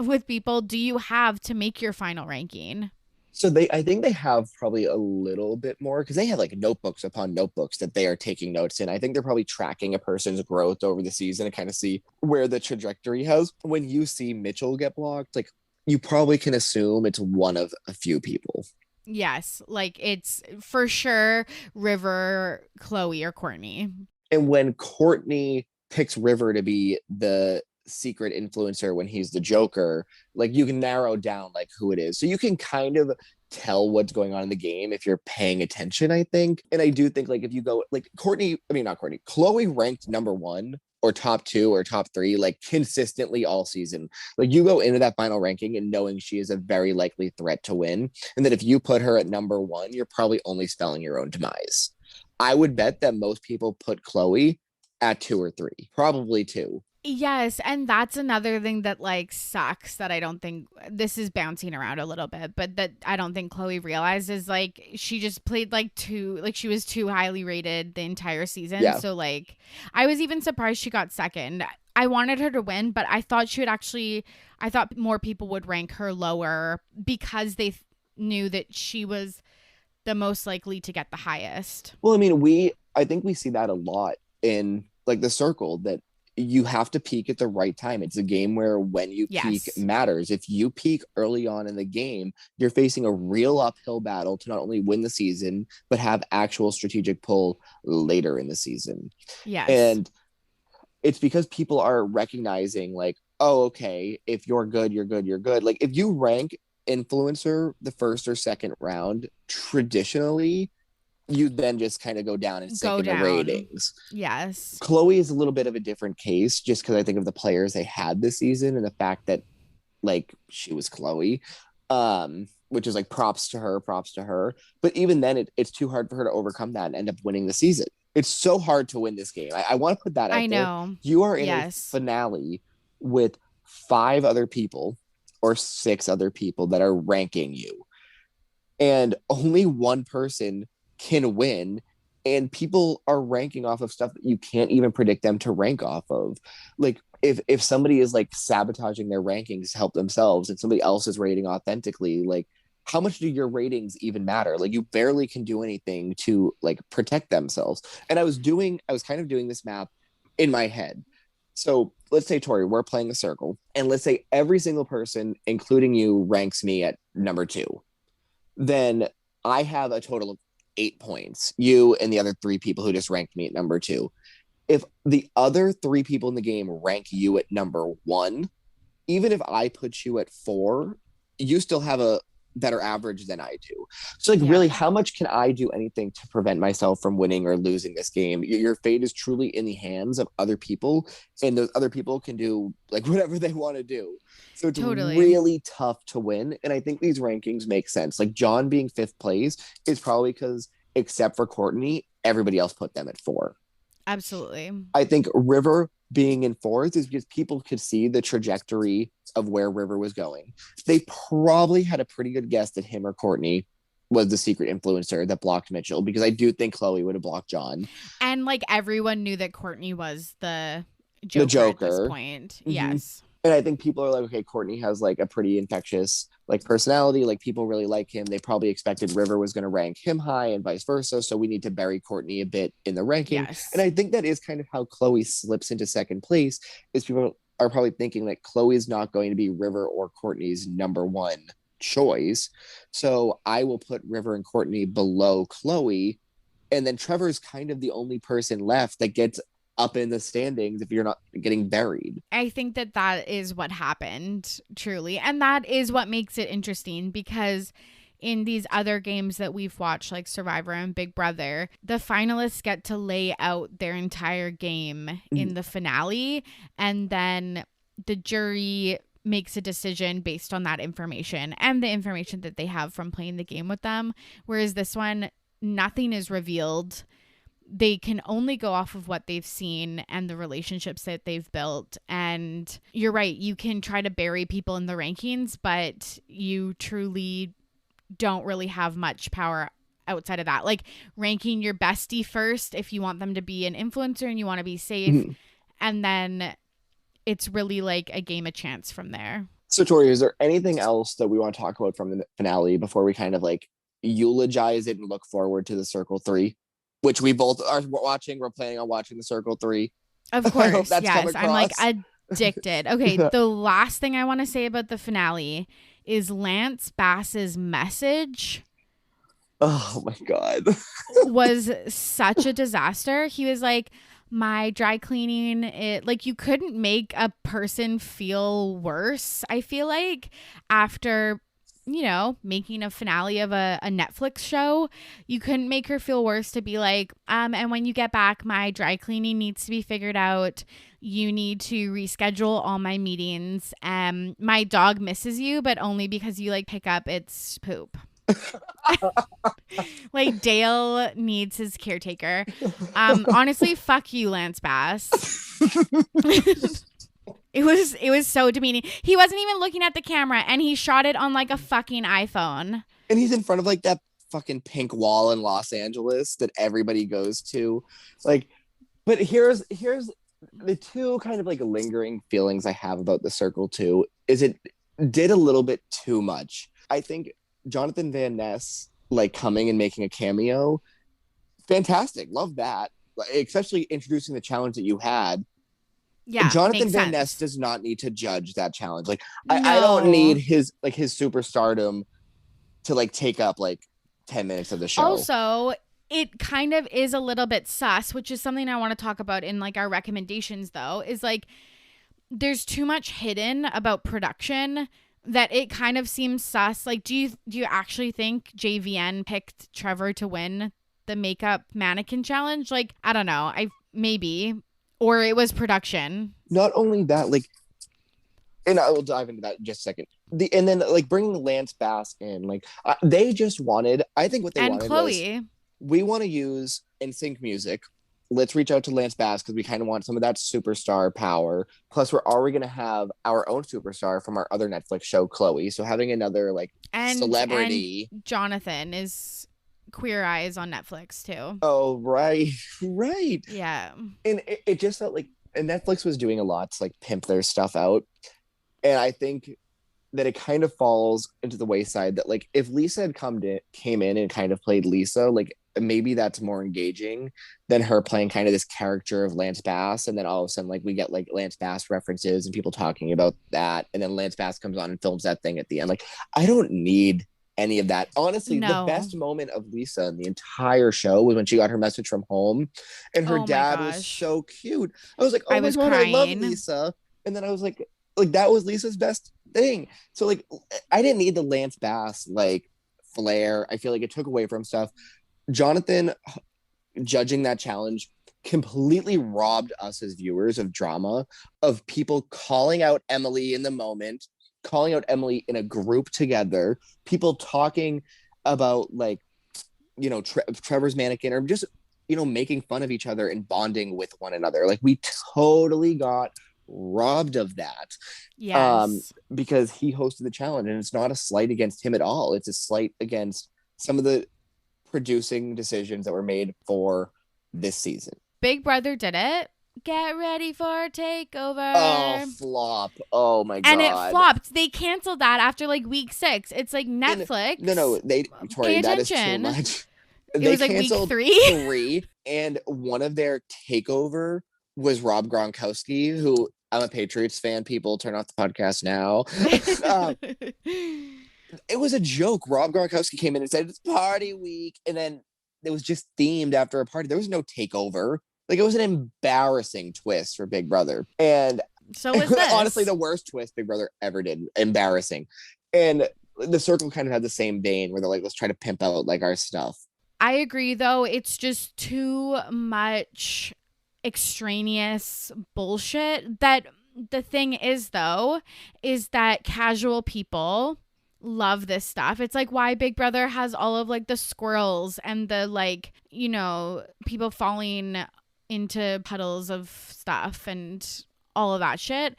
with people do you have to make your final ranking? So I think they have probably a little bit more because they have like notebooks upon notebooks that they are taking notes in. I think they're probably tracking a person's growth over the season to kind of see where the trajectory has. When you see Mitchell get blocked, like you probably can assume it's one of a few people. Yes, like it's for sure River, Chloe, or Courtney. And when Courtney picks River to be the secret influencer when he's the Joker, like you can narrow down like who it is. So you can kind of tell what's going on in the game if you're paying attention, I think. And I do think like if you go like Chloe ranked number 1 or top 2 or top 3 like consistently all season. Like you go into that final ranking and knowing she is a very likely threat to win, and that if you put her at number 1, you're probably only spelling your own demise. I would bet that most people put Chloe at 2 or 3, probably 2. Yes, and that's another thing that like sucks that I don't think this is bouncing around a little bit, but that I don't think Chloe realizes like she just played like she was too highly rated the entire season. Yeah. So like I was even surprised she got second. I wanted her to win, but I thought I thought more people would rank her lower because they knew that she was the most likely to get the highest. Well, I mean, I think we see that a lot in like the circle, that you have to peak at the right time. It's a game where when you peak matters. If you peak early on in the game, you're facing a real uphill battle to not only win the season, but have actual strategic pull later in the season. Yes. And it's because people are recognizing like, oh, okay, if you're good, you're good, you're good. Like if you rank influencer the first or second round, traditionally, you then just kind of go down and sink in the ratings. Yes. Chloe is a little bit of a different case just because I think of the players they had this season and the fact that like she was Chloe, which is like props to her. But even then, it's too hard for her to overcome that and end up winning the season. It's so hard to win this game. I want to put that out there. I know. You are in a finale with 5 other people or 6 other people that are ranking you. And only one person can win, and people are ranking off of stuff that you can't even predict them to rank off of. Like if somebody is like sabotaging their rankings to help themselves and somebody else is rating authentically, like how much do your ratings even matter? Like you barely can do anything to like protect themselves. And I was kind of doing this map in my head. So let's say, Torry, we're playing a circle, and let's say every single person, including you, ranks me at number 2. Then I have a total of 8 points. You and the other 3 people who just ranked me at number 2. If the other 3 people in the game rank you at number 1, even if I put you at 4, you still have a better average than I do. So like really, how much can I do anything to prevent myself from winning or losing this game? Your fate is truly in the hands of other people, and those other people can do like whatever they want to do. So it's really tough to win. And I think these rankings make sense. Like John being 5th place is probably because, except for Courtney, everybody else put them at 4. Absolutely. I think River being in 4th is because people could see the trajectory of where River was going. They probably had a pretty good guess that him or Courtney was the secret influencer that blocked Mitchell, because I do think Chloe would have blocked John. And like everyone knew that Courtney was the Joker at this point. Mm-hmm. Yes. And I think people are like, okay, Courtney has like a pretty infectious like personality. Like people really like him. They probably expected River was going to rank him high and vice versa. So we need to bury Courtney a bit in the ranking. Yes. And I think that is kind of how Chloe slips into 2nd place, is people are probably thinking like Chloe is not going to be River or Courtney's number 1 choice. So I will put River and Courtney below Chloe. And then Trevor is kind of the only person left that gets up in the standings if you're not getting buried. I think that is what happened, truly. And that is what makes it interesting, because in these other games that we've watched, like Survivor and Big Brother, the finalists get to lay out their entire game in the finale, and then the jury makes a decision based on that information and the information that they have from playing the game with them. Whereas this one, nothing is revealed. They can only go off of what they've seen and the relationships that they've built. And you're right, you can try to bury people in the rankings, but you truly don't really have much power outside of that. Like ranking your bestie first if you want them to be an influencer and you want to be safe. Mm-hmm. And then it's really like a game of chance from there. So Torry, is there anything else that we want to talk about from the finale before we kind of like eulogize it and look forward to the Circle 3? Which we both are watching. We're planning on watching the Circle 3. Of course, yes. I'm like addicted. Okay, the last thing I want to say about the finale is Lance Bass's message. Oh my God. Was such a disaster. He was like, my dry cleaning, it like you couldn't make a person feel worse. I feel like after making a finale of a Netflix show, you couldn't make her feel worse to be like, and when you get back, my dry cleaning needs to be figured out. You need to reschedule all my meetings. My dog misses you, but only because you like pick up its poop. Like Dale needs his caretaker. Honestly, fuck you, Lance Bass. It was so demeaning. He wasn't even looking at the camera, and he shot it on like a fucking iPhone. And he's in front of like that fucking pink wall in Los Angeles that everybody goes to. Like, but here's the two kind of like lingering feelings I have about The Circle too, is it did a little bit too much. I think Jonathan Van Ness like coming and making a cameo, fantastic, love that, especially introducing the challenge that you had. Yeah, Jonathan Van Ness does not need to judge that challenge. Like, no. I don't need his superstardom to like take up like 10 minutes of the show. Also, it kind of is a little bit sus, which is something I want to talk about in like our recommendations though, is like there's too much hidden about production that it kind of seems sus. Like, do you actually think JVN picked Trevor to win the makeup mannequin challenge? Like, I don't know. Maybe. Or it was production. Not only that, like, and I will dive into that in just a second. And then like bringing Lance Bass in, like they just wanted, I think what they wanted Chloe. Was, we want to use NSYNC music. Let's reach out to Lance Bass because we kind of want some of that superstar power. Plus, we're already going to have our own superstar from our other Netflix show, Chloe. So having another like celebrity. And Jonathan is Queer Eyes on Netflix too. Oh, right. Yeah. And it just felt like, and Netflix was doing a lot to like pimp their stuff out. And I think that it kind of falls into the wayside that like if Lisa had came in and kind of played Lisa, like maybe that's more engaging than her playing kind of this character of Lance Bass. And then all of a sudden, like we get like Lance Bass references and people talking about that. And then Lance Bass comes on and films that thing at the end. Like, I don't need any of that. Honestly, the best moment of Lisa in the entire show was when she got her message from home and her dad was so cute. I was like, oh my God, crying. I love Lisa. And then I was like that was Lisa's best thing. So like, I didn't need the Lance Bass like flair. I feel like it took away from stuff. Jonathan judging that challenge completely robbed us as viewers of drama, of people calling out Emily in the moment, calling out Emily in a group together, people talking about like, Trevor's mannequin, or just, making fun of each other and bonding with one another. Like we totally got robbed of that. Yes. Because he hosted the challenge, and it's not a slight against him at all. It's a slight against some of the producing decisions that were made for this season. Big Brother did it. Get ready for a takeover. Oh, flop. Oh my God. And it flopped. They canceled that after like week 6. It's like Netflix. No, Torry, that is too much. It was like week 3. 3, and one of their takeover was Rob Gronkowski, who I'm a Patriots fan. People turn off the podcast now. It was a joke. Rob Gronkowski came in and said, it's party week. And then it was just themed after a party. There was no takeover. Like, it was an embarrassing twist for Big Brother. And so was this. Honestly, the worst twist Big Brother ever did. Embarrassing. And The Circle kind of had the same vein where they're like, let's try to pimp out like our stuff. I agree, though. It's just too much extraneous bullshit. That the thing is, though, is that casual people love this stuff. It's like why Big Brother has all of like the squirrels and the like, people falling into puddles of stuff and all of that shit,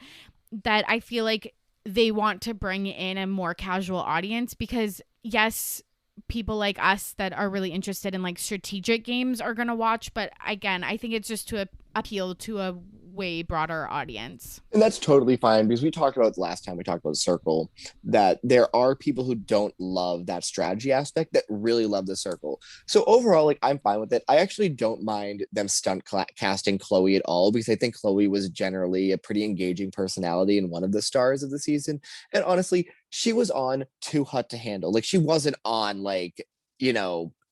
that I feel like they want to bring in a more casual audience, because yes, people like us that are really interested in like strategic games are going to watch. But again, I think it's just to appeal to a way broader audience. And that's totally fine, because we talked about last time we talked about The Circle, that there are people who don't love that strategy aspect that really love The Circle. So overall, like, I'm fine with it. I actually don't mind them stunt casting Chloe at all, because I think Chloe was generally a pretty engaging personality and one of the stars of the season. And honestly, she was on too hot to handle. Like, she wasn't on like,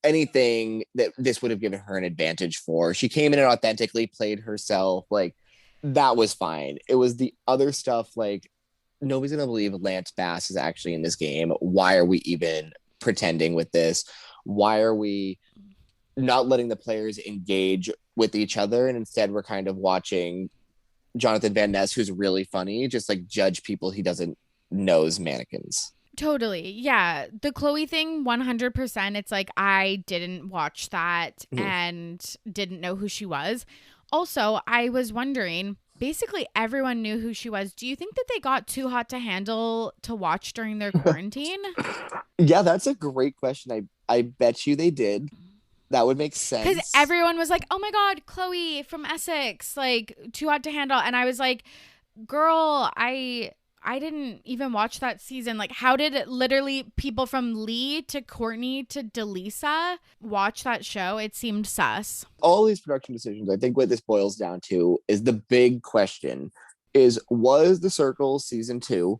anything that this would have given her an advantage for. She came in and authentically played herself. Like, that was fine. It was the other stuff, like, nobody's gonna believe Lance Bass is actually in this game. Why are we even pretending with this? Why are we not letting the players engage with each other? And instead we're kind of watching Jonathan Van Ness, who's really funny, just like judge people he doesn't know as mannequins. Totally. Yeah. The Chloe thing, 100%. It's like I didn't watch that and didn't know who she was. Also, I was wondering, basically everyone knew who she was. Do you think that they got too hot to handle to watch during their quarantine? Yeah, that's a great question. I bet you they did. That would make sense. Because everyone was like, oh my God, Chloe from Essex, like too hot to handle. And I was like, girl, I didn't even watch that season. Like, how did literally people from Lee to Courtney to Delisa watch that show? It seemed sus. All these production decisions, I think what this boils down to is the big question is, was The Circle season 2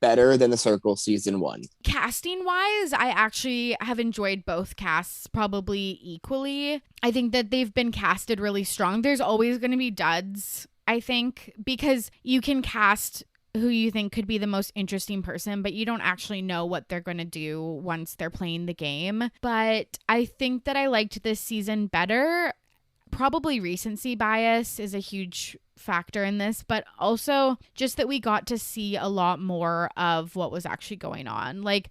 better than The Circle season 1? Casting wise, I actually have enjoyed both casts probably equally. I think that they've been casted really strong. There's always going to be duds, I think, because you can cast who you think could be the most interesting person, but you don't actually know what they're going to do once they're playing the game. But I think that I liked this season better. Probably recency bias is a huge factor in this, but also just that we got to see a lot more of what was actually going on. Like,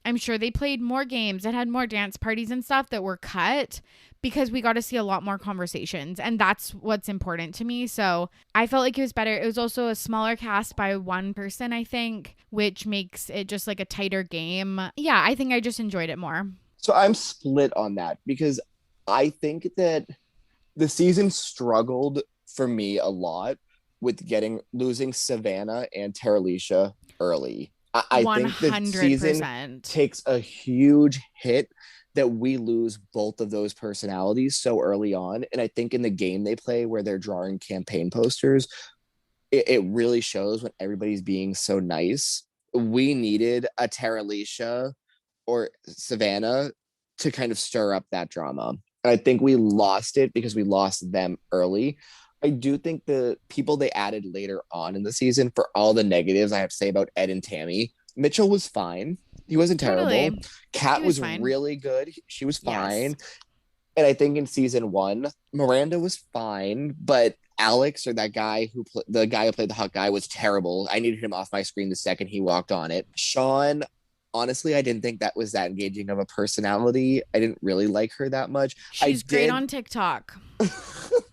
I'm sure they played more games and had more dance parties and stuff that were cut because we got to see a lot more conversations, and that's what's important to me. So I felt like it was better. It was also a smaller cast by one person, I think, which makes it just like a tighter game. Yeah, I think I just enjoyed it more. So I'm split on that because I think that the season struggled for me a lot with losing Savannah and Terralisha early. I think the season takes a huge hit that we lose both of those personalities so early on. And I think in the game they play where they're drawing campaign posters, it really shows when everybody's being so nice. We needed a Terralisha or Savannah to kind of stir up that drama. And I think we lost it because we lost them early. I do think the people they added later on in the season, for all the negatives I have to say about Ed and Tammy, Mitchell was fine. He wasn't terrible. Totally. Kat was really good. She was fine. Yes. And I think in season 1, Miranda was fine, but Alex, or that guy the guy who played the hot guy, was terrible. I needed him off my screen the second he walked on it. Sean, honestly, I didn't think that was that engaging of a personality. I didn't really like her that much. She's great on TikTok.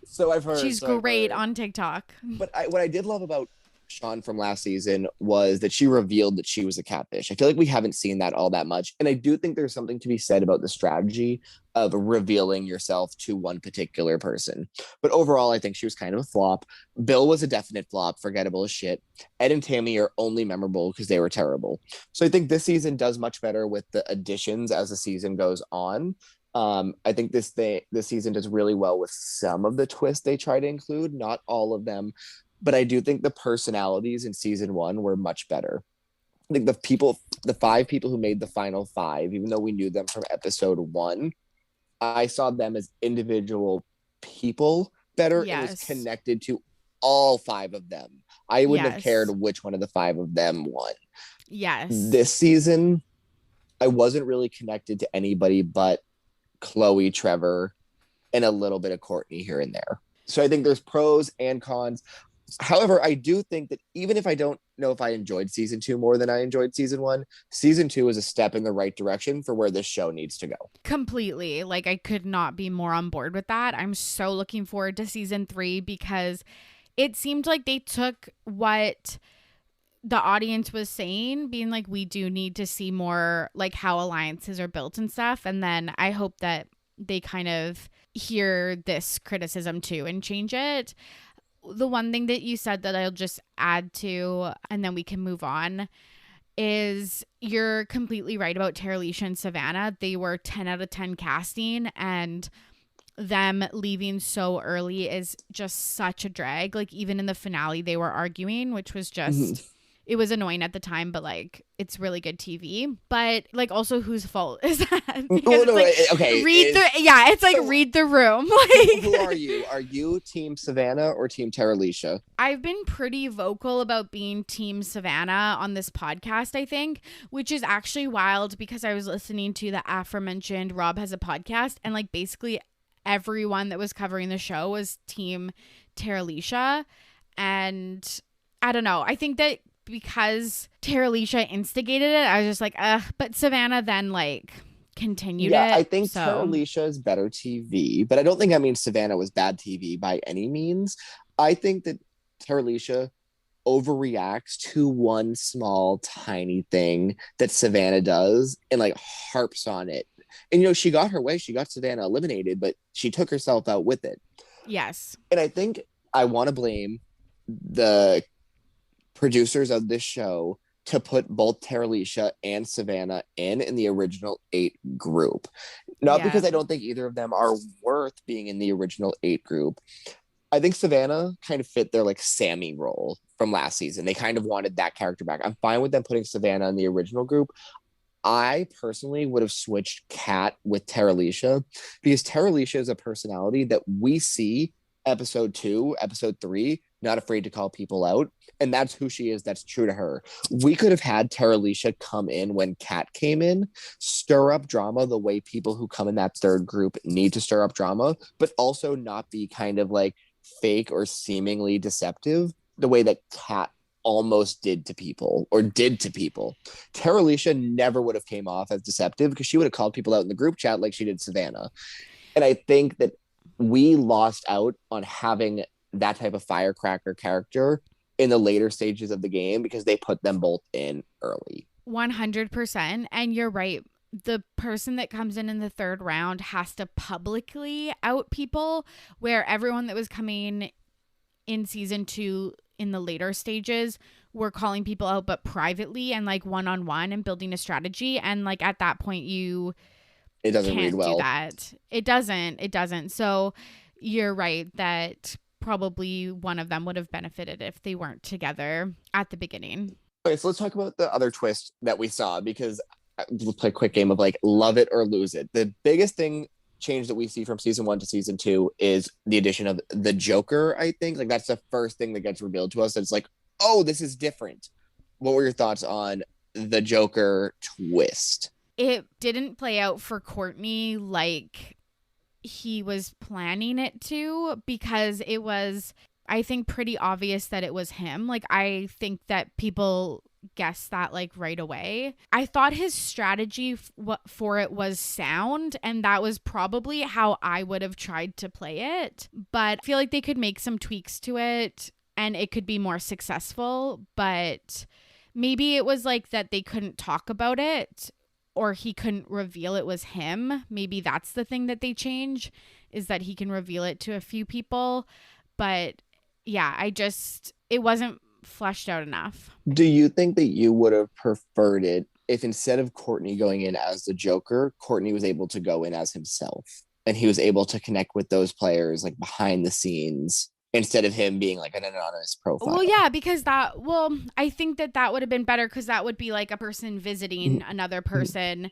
So I've heard. She's great on TikTok. But what I did love about Sean from last season was that she revealed that she was a catfish. I feel like we haven't seen that all that much. And I do think there's something to be said about the strategy of revealing yourself to one particular person. But overall, I think she was kind of a flop. Bill was a definite flop, forgettable as shit. Ed and Tammy are only memorable because they were terrible. So I think this season does much better with the additions as the season goes on. I think this season does really well with some of the twists they try to include, not all of them. But I do think the personalities in season 1 were much better. I think the 5 people who made the final 5, even though we knew them from episode 1, I saw them as individual people better. Yes. And was connected to all 5 of them. I wouldn't have cared which one of the 5 of them won. Yes. This season, I wasn't really connected to anybody but Chloe, Trevor, and a little bit of Courtney here and there. So I think there's pros and cons. However, I do think that even if I don't know if I enjoyed season 2 more than I enjoyed season 1, season 2 is a step in the right direction for where this show needs to go. Completely. Like, I could not be more on board with that. I'm so looking forward to season 3 because it seemed like they took what the audience was saying, being like, we do need to see more like how alliances are built and stuff. And then I hope that they kind of hear this criticism too and change it. The one thing that you said that I'll just add to, and then we can move on, is you're completely right about Terralisha and Savannah. They were 10 out of 10 casting, and them leaving so early is just such a drag. Like, even in the finale, they were arguing, which was just it was annoying at the time, but like it's really good TV. But like also whose fault is that? Because no, it's like okay. it's like So read the room. who are you? Are you team Savannah or team Terralisha? I've been pretty vocal about being team Savannah on this podcast, I think, which is actually wild because I was listening to the aforementioned Rob Has a Podcast, and like basically everyone that was covering the show was team Terralisha. And I don't know. I think that because Terralisha instigated it, I was just like, but Savannah then like continued it. I think so. Terralisha is better TV, but I don't think I mean Savannah was bad TV by any means. I think that Terralisha overreacts to one small tiny thing that Savannah does and like harps on it. And you know, she got her way, she got Savannah eliminated, but she took herself out with it. Yes. And I think I want to blame the producers of this show to put both Terralisha and Savannah in the original 8 group. Not because I don't think either of them are worth being in the original 8 group. I think Savannah kind of fit their like Sammy role from last season. They kind of wanted that character back. I'm fine with them putting Savannah in the original group. I personally would have switched Kat with Terralisha because Terralisha is a personality that we see episode 2, episode 3, not afraid to call people out. And that's who she is. That's true to her. We could have had Terralisha come in when Kat came in, stir up drama the way people who come in that third group need to stir up drama, but also not be kind of like fake or seemingly deceptive the way that Kat almost did to people. Terralisha never would have came off as deceptive because she would have called people out in the group chat like she did Savannah. And I think that we lost out on having that type of firecracker character in the later stages of the game because they put them both in early. 100%. And you're right. The person that comes in the third round has to publicly out people, where everyone that was coming in season 2 in the later stages were calling people out, but privately and like one-on-one and building a strategy. And like at that point it doesn't can't read well. Do that. It doesn't. So you're right that probably one of them would have benefited if they weren't together at the beginning. Okay, so let's talk about the other twist that we saw, because we'll play a quick game of like love it or lose it. The biggest change that we see from season 1 to season 2 is the addition of the Joker. I think like that's the first thing that gets revealed to us. It's like, oh, this is different. What were your thoughts on the Joker twist? It didn't play out for Courtney like he was planning it to, because it was, I think, pretty obvious that it was him. Like, I think that people guessed that like right away. I thought his strategy for it was sound, and that was probably how I would have tried to play it. But I feel like they could make some tweaks to it and it could be more successful. But maybe it was like that they couldn't talk about it, or he couldn't reveal it was him. Maybe that's the thing that they change, is that he can reveal it to a few people. But yeah, it wasn't fleshed out enough. Do you think that you would have preferred it if instead of Courtney going in as the Joker, Courtney was able to go in as himself and he was able to connect with those players like behind the scenes instead of him being like an anonymous profile? Well, yeah, because I think that would have been better, because that would be like a person visiting another person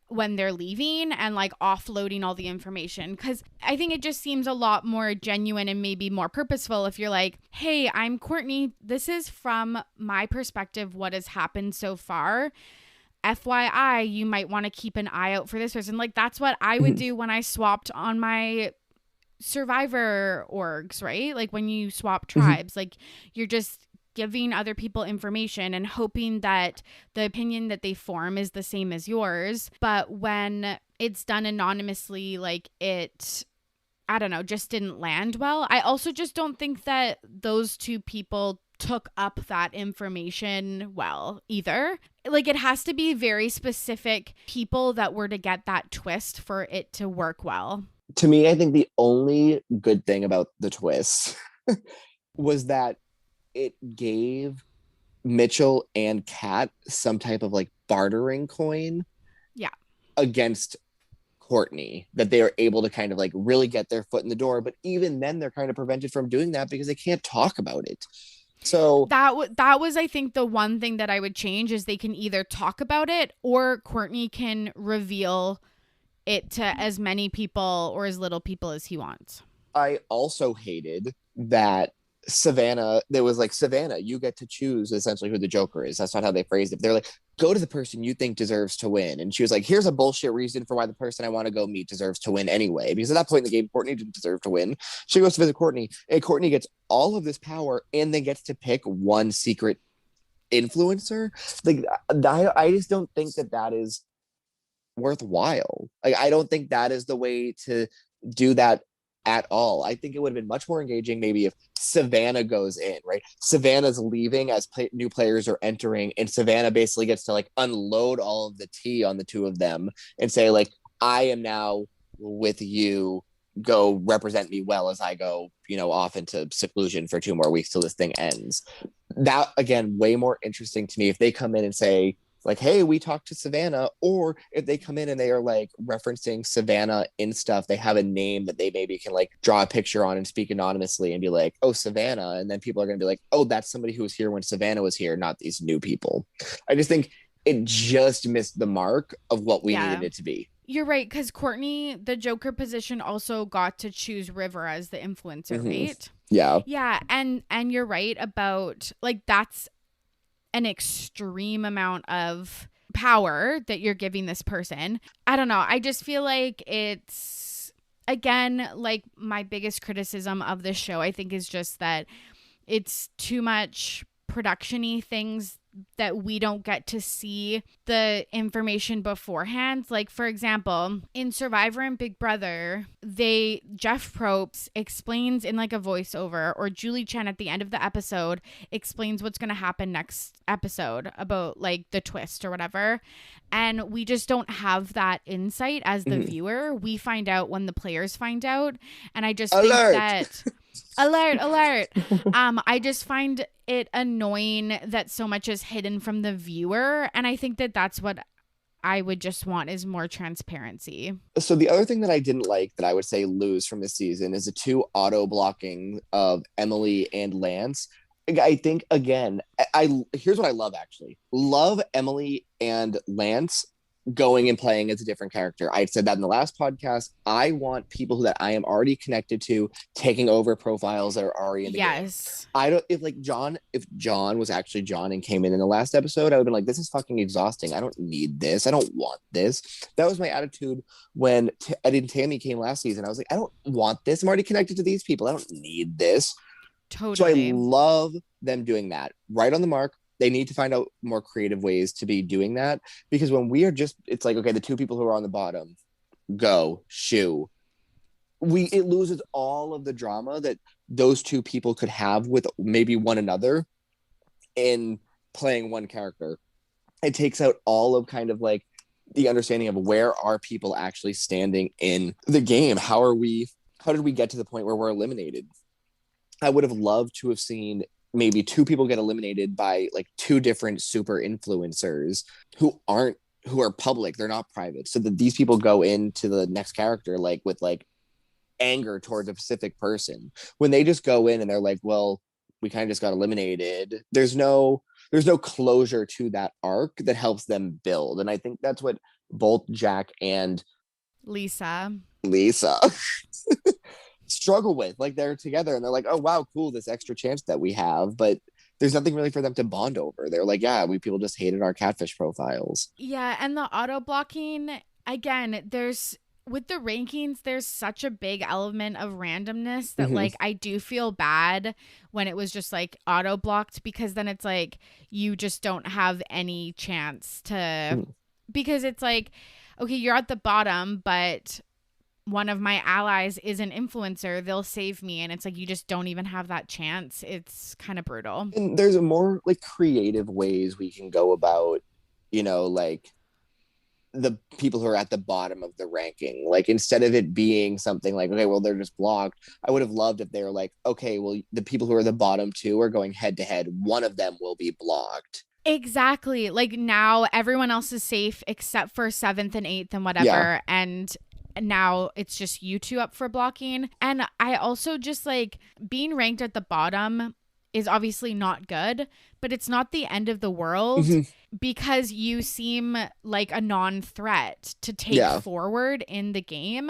when they're leaving and like offloading all the information. Because I think it just seems a lot more genuine and maybe more purposeful if you're like, hey, I'm Courtney. This is from my perspective what has happened so far. FYI, you might want to keep an eye out for this person. Like, that's what I would do when I swapped on my Survivor orgs, right? Like when you swap tribes, like you're just giving other people information and hoping that the opinion that they form is the same as yours. But when it's done anonymously, like it, I don't know, just didn't land well. I also just don't think that those two people took up that information well either. Like, it has to be very specific people that were to get that twist for it to work well. To me, I think the only good thing about the twist was that it gave Mitchell and Kat some type of like bartering coin against Courtney, that they are able to kind of like really get their foot in the door. But even then, they're kind of prevented from doing that because they can't talk about it. So that was, I think, the one thing that I would change is they can either talk about it or Courtney can reveal it to as many people or as little people as he wants. I also hated that Savannah, there was like, Savannah, you get to choose essentially who the Joker is. That's not how they phrased it. They're like, go to the person you think deserves to win. And she was like, here's a bullshit reason for why the person I want to go meet deserves to win anyway. Because at that point in the game, Courtney didn't deserve to win. She goes to visit Courtney, and Courtney gets all of this power and then gets to pick one secret influencer. Like, I just don't think that that is worthwhile. Like, I don't think that is the way to do that at all. I think it would have been much more engaging maybe if Savannah goes in, right? Savannah's leaving as new players are entering, and Savannah basically gets to like unload all of the tea on the two of them and say like, I am now with you, go represent me well as I go, you know, off into seclusion for 2 more weeks till this thing ends. That, again, way more interesting to me if they come in and say like, hey, we talked to Savannah, or if they come in and they are like referencing Savannah in stuff, they have a name that they maybe can like draw a picture on and speak anonymously and be like, oh, Savannah. And then people are going to be like, oh, that's somebody who was here when Savannah was here, not these new people. I just think it just missed the mark of what we needed it to be. You're right, because Courtney, the Joker position, also got to choose River as the influencer, right? Yeah. Yeah, and you're right about, like, that's an extreme amount of power that you're giving this person. I don't know. I just feel like it's, again, like my biggest criticism of this show, I think, is just that it's too much production-y things that we don't get to see the information beforehand. Like, for example, in Survivor and Big Brother, Jeff Probst explains in like a voiceover, or Julie Chen at the end of the episode explains what's going to happen next episode about like the twist or whatever. And we just don't have that insight as the viewer. We find out when the players find out. And I just think that... alert. I just find it annoying that so much is hidden from the viewer, and I think that that's what I would just want, is more transparency. So the other thing that I didn't like, that I would say lose from this season, is the 2 auto blocking of Emily and Lance. I think, again, here's what I love, actually. Love Emily and Lance going and playing as a different character. I said that in the last podcast. I want people that I am already connected to taking over profiles that are already in the game. I don't, if John was actually John and came in the last episode, I would have been like, this is fucking exhausting. I don't need this. I don't want this. That was my attitude when Eddie and Tammy came last season. I was like, I don't want this. I'm already connected to these people. I don't need this. Totally. So I love them doing that. Right on the mark. They need to find out more creative ways to be doing that, because when we are just, it's like, okay, the 2 people who are on the bottom, go, shoo. It loses all of the drama that those 2 people could have with maybe one another in playing one character. It takes out all of kind of like the understanding of where are people actually standing in the game. How did we get to the point where we're eliminated? I would have loved to have seen maybe 2 people get eliminated by like 2 different super influencers who are public. They're not private. So that these people go into the next character like with like anger towards a specific person, when they just go in and they're like, well, we kind of just got eliminated. There's no closure to that arc that helps them build. And I think that's what both Jack and Lisa struggle with. Like, they're together and they're like, oh wow, cool, this extra chance that we have, but there's nothing really for them to bond over. They're like, yeah, people just hated our catfish profiles. Yeah, and the auto blocking, again, with the rankings, there's such a big element of randomness that like I do feel bad when it was just like auto blocked, because then it's like you just don't have any chance to because it's like, okay, you're at the bottom, but one of my allies is an influencer, they'll save me. And it's like, you just don't even have that chance. It's kind of brutal. And there's more like creative ways we can go about, you know, like the people who are at the bottom of the ranking. Like, instead of it being something like, okay, well, they're just blocked, I would have loved if they were like, okay, well, the people who are the bottom 2 are going head to head. One of them will be blocked. Exactly. Like, now everyone else is safe except for 7th and 8th and whatever. Yeah. And now it's just you 2 up for blocking. And I also just like being ranked at the bottom is obviously not good, but it's not the end of the world because you seem like a non-threat to take forward in the game.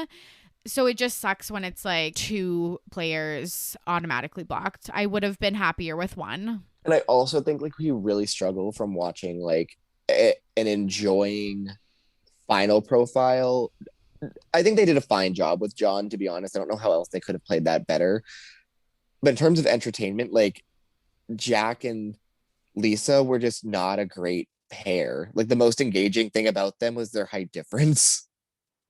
So it just sucks when it's like 2 players automatically blocked. I would have been happier with 1. And I also think like we really struggle from watching like and enjoying final profile. I think they did a fine job with John, to be honest. I don't know how else they could have played that better. But in terms of entertainment, like Jack and Lisa were just not a great pair. Like the most engaging thing about them was their height difference.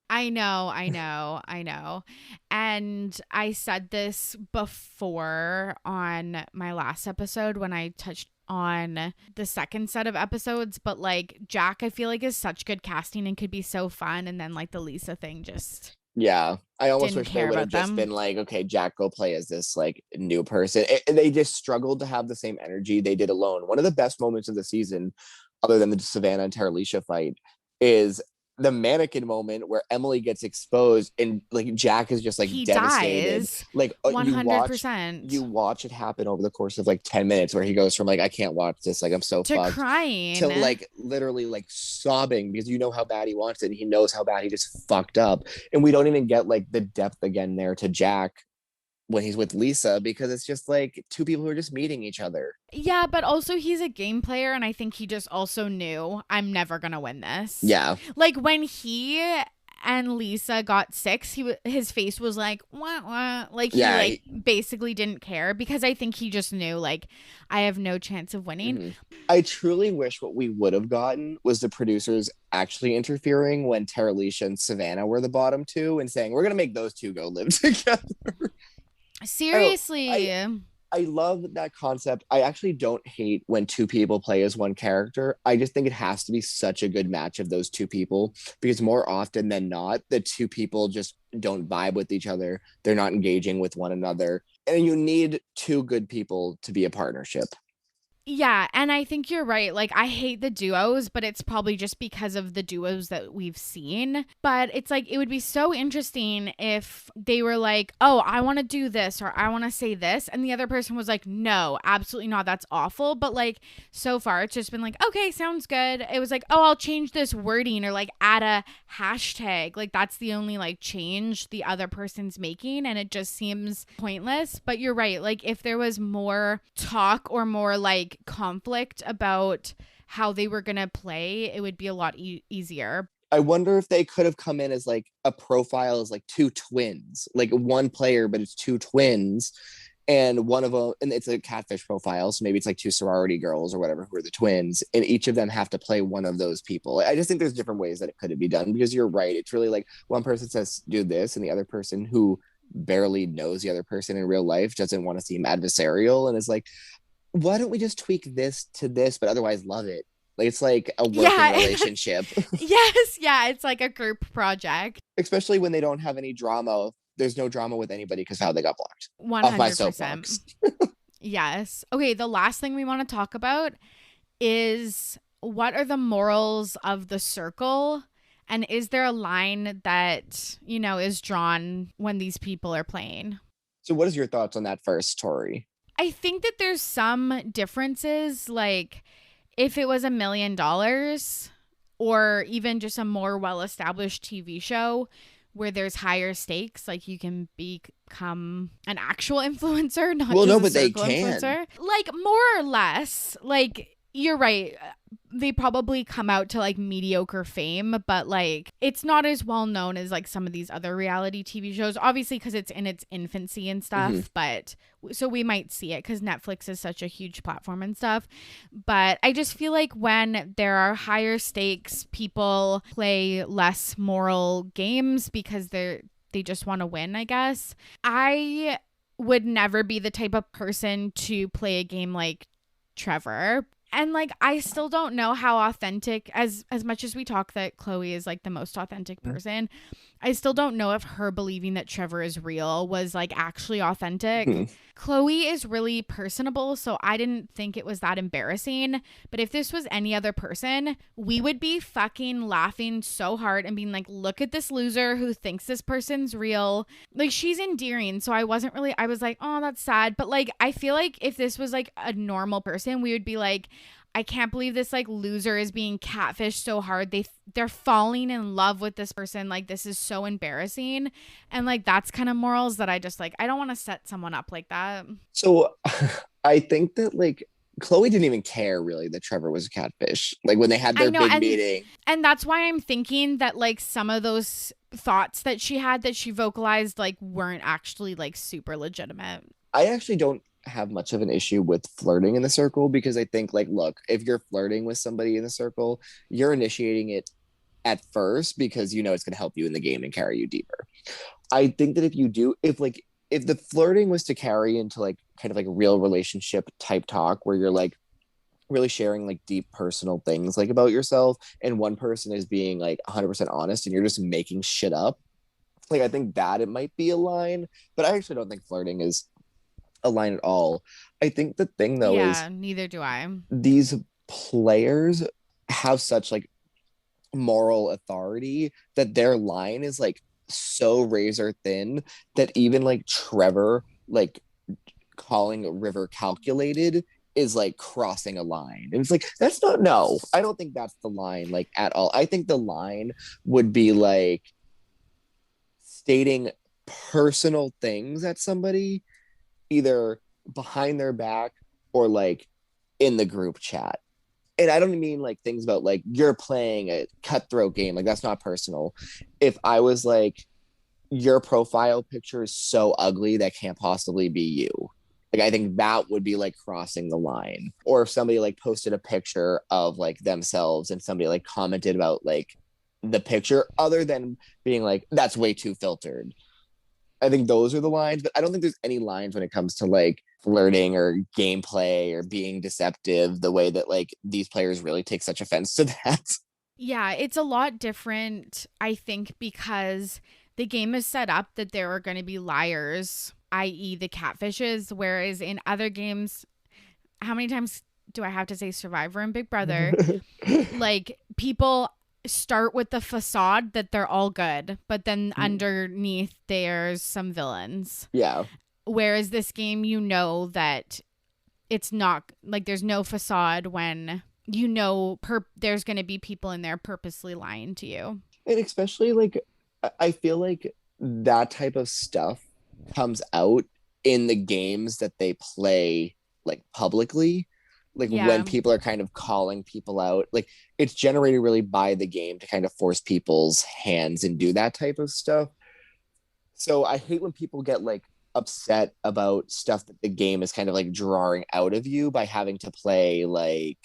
I know. And I said this before on my last episode when I touched on the second set of episodes, but like Jack, I feel like is such good casting and could be so fun. And then like the Lisa thing just. Yeah. I almost wish they would have just been like, okay, Jack, go play as this like new person. They just struggled to have the same energy they did alone. One of the best moments of the season, other than the Savannah and Taralisha fight, is the mannequin moment where Emily gets exposed and like Jack is just like he devastated. Dies. Like 100%. You watch it happen over the course of like 10 minutes where he goes from like, I can't watch this, like I'm so fucked, crying to like literally like sobbing because you know how bad he wants it and he knows how bad he just fucked up. And we don't even get like the depth again there to Jack when he's with Lisa because it's just like 2 people who are just meeting each other. Yeah, but also he's a game player and I think he just also knew I'm never gonna win this. Yeah. Like when he and Lisa got 6, his face was like wah, wah. Like he like basically didn't care because I think he just knew like I have no chance of winning. Mm-hmm. I truly wish what we would have gotten was the producers actually interfering when Taralisha and Savannah were the bottom 2 and saying we're gonna make those 2 go live together. Seriously. I love that concept. I actually don't hate when 2 people play as one character. I just think it has to be such a good match of those 2 people because more often than not, the 2 people just don't vibe with each other. They're not engaging with one another. And you need 2 good people to be a partnership. Yeah, and I think you're right. Like, I hate the duos, but it's probably just because of the duos that we've seen. But it's like, it would be so interesting if they were like, oh, I want to do this or I want to say this. And the other person was like, no, absolutely not. That's awful. But like, so far, it's just been like, okay, sounds good. It was like, oh, I'll change this wording or like add a hashtag. Like, that's the only like change the other person's making. And it just seems pointless. But you're right. Like, if there was more talk or more like, conflict about how they were gonna play, it would be a lot easier. I wonder if they could have come in as like a profile as like 2 twins, like one player but it's 2 twins and one of them, and it's a catfish profile, so maybe it's like 2 sorority girls or whatever who are the twins and each of them have to play one of those people. I just think there's different ways that it could be done because you're right, it's really like one person says do this and the other person who barely knows the other person in real life doesn't want to seem adversarial and is like, why don't we just tweak this to this, but otherwise love it? Like it's like a working relationship. Yes, yeah, it's like a group project. Especially when they don't have any drama. There's no drama with anybody because how they got blocked. 100%. Yes. Okay, the last thing we want to talk about is what are the morals of the circle? And is there a line that, you know, is drawn when these people are playing? So what is your thoughts on that first, Torry? I think that there's some differences, like if it was $1 million or even just a more well-established TV show where there's higher stakes, like you can become an actual influencer, not just a circle influencer. Like more or less, like you're right. They probably come out to like mediocre fame, but like it's not as well known as like some of these other reality TV shows, obviously because it's in its infancy and stuff. But so we might see it because Netflix is such a huge platform and stuff. But I just feel like when there are higher stakes, people play less moral games because they just want to win, I guess. I would never be the type of person to play a game like Trevor. And like, I still don't know how authentic, as much as we talk that Chloe is like the most authentic person, I still don't know if her believing that Trevor is real was like actually authentic. Hmm. Chloe is really personable, so I didn't think it was that embarrassing. But if this was any other person, we would be fucking laughing so hard and being like, look at this loser who thinks this person's real. Like, she's endearing. So I was like, oh, that's sad. But like, I feel like if this was like a normal person, we would be like, I can't believe this like loser is being catfished so hard. They're falling in love with this person. Like, this is so embarrassing. And like, that's kind of morals that I just like, I don't want to set someone up like that. So I think that like Chloe didn't even care really that Trevor was a catfish. Like when they had I their know, big meeting. and that's why I'm thinking that like some of those thoughts that she had that she vocalized like weren't actually like super legitimate. I actually don't have much of an issue with flirting in the circle because I think like, look, if you're flirting with somebody in the circle, you're initiating it at first because you know it's going to help you in the game and carry you deeper. I think that if the flirting was to carry into like kind of like real relationship type talk where you're like really sharing like deep personal things like about yourself and one person is being like 100% honest and you're just making shit up, like I think that it might be a line, but I actually don't think flirting is a line at all. I think the thing though is Yeah, neither do I. these players have such like moral authority that their line is like so razor thin that even like Trevor like calling River calculated is like crossing a line. And it's like, that's not, no, I don't think that's the line like at all. I think the line would be like stating personal things at somebody, either behind their back or like in the group chat. And I don't mean like things about like you're playing a cutthroat game. Like that's not personal. If I was like, your profile picture is so ugly that can't possibly be you. Like I think that would be like crossing the line. Or if somebody like posted a picture of like themselves and somebody like commented about like the picture, other than being like, that's way too filtered. I think those are the lines, but I don't think there's any lines when it comes to like flirting or gameplay or being deceptive the way that like these players really take such offense to that. Yeah, it's a lot different, I think, because the game is set up that there are going to be liars, i.e., the catfishes, whereas in other games, how many times do I have to say Survivor and Big Brother? Like, people start with the facade that they're all good, but then underneath there's some villains. Yeah. Whereas this game, you know that it's not, like, there's no facade when you know there's going to be people in there purposely lying to you. And especially like, I feel like that type of stuff comes out in the games that they play like publicly, like when people are kind of calling people out, like it's generated really by the game to kind of force people's hands and do that type of stuff. So I hate when people get like upset about stuff that the game is kind of like drawing out of you by having to play like